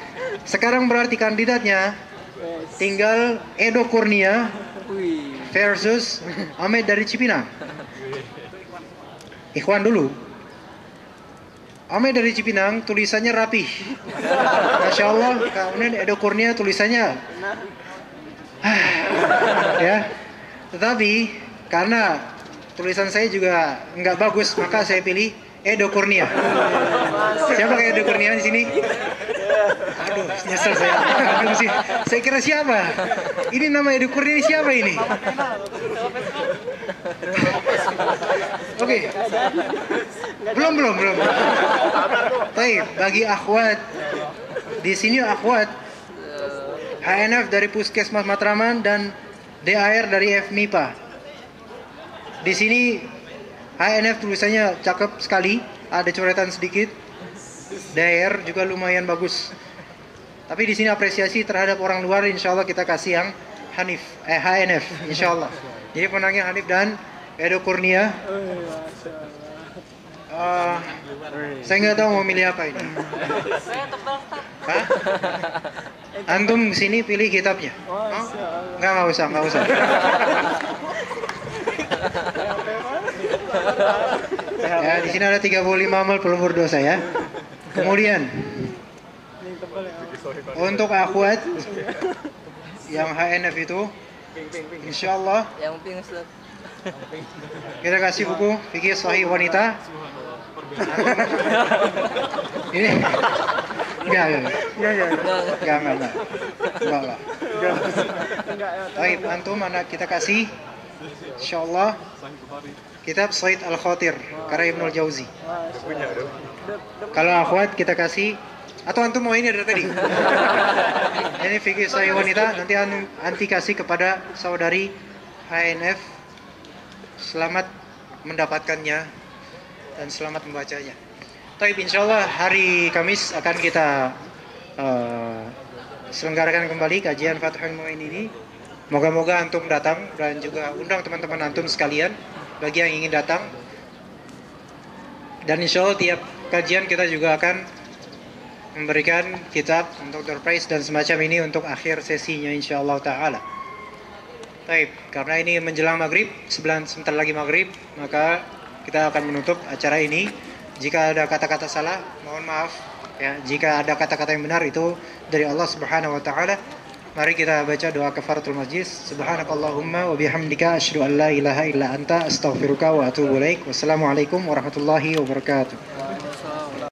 Sekarang berarti kandidatnya tinggal Edo Kurnia versus Ahmed dari Cipinang. Ikhwan dulu. Ahmed dari Cipinang tulisannya rapih. Masya Allah. Kemudian Edo Kurnia tulisannya ya. Tetapi karena tulisan saya juga nggak bagus, maka saya pilih Edo Kurnia. Siapa kayak Edo Kurnia di sini? Aduh, nyesel saya. Aduh, saya kira siapa? Ini nama Edo Kurnia siapa ini? Oke. Belum. Baik, bagi akhwat di sini akhwat HNF dari Puskesmas Matraman dan DAR dari FMIPA. Di sini HNF tulisannya cakep sekali, ada coretan sedikit. DAR juga lumayan bagus. Tapi di sini apresiasi terhadap orang luar, insya Allah kita kasih yang Hanif, HNF, insyaallah. Jadi pemenangnya Hanif dan Edo Kurnia. Saya nggak tahu mau milih apa ini. Saya terdaftar. Hah? Antum sini pilih kitabnya. Oh? Nggak usah. Ya, di sini ada 35 amal pelebur dosa ya. Kemudian untuk akhwat yang HNF itu, insyaallah Yang pink Ustaz. kita kasih buku fikih sahih wanita. Ini enggak lah. Baik, antum anak kita kasih insyaallah kitab Said Al-Khatir karya Ibnul Jauzi. Kalau akhwat kita kasih, atau antum mau ini dari tadi? Ini fikih sahih wanita, nanti anti kasih kepada saudari HNF. Selamat mendapatkannya dan selamat membacanya. Taib, insyaallah hari Kamis akan kita selenggarakan kembali kajian Fathul Mu'in ini. Moga-moga antum datang dan juga undang teman-teman antum sekalian bagi yang ingin datang. Dan insyaallah tiap kajian kita juga akan memberikan kitab untuk door prize dan semacam ini untuk akhir sesinya insyaallah ta'ala. Baik, karena ini menjelang maghrib, sebentar lagi maghrib, maka kita akan menutup acara ini. Jika ada kata-kata salah, mohon maaf ya. Jika ada kata-kata yang benar itu dari Allah Subhanahu wa taala. Mari kita baca doa kafaratul majlis. Subhanakallahumma wa bihamdika asyhadu an la ilaha illa anta astaghfiruka wa atubu ilaik. Wassalamualaikum warahmatullahi wabarakatuh.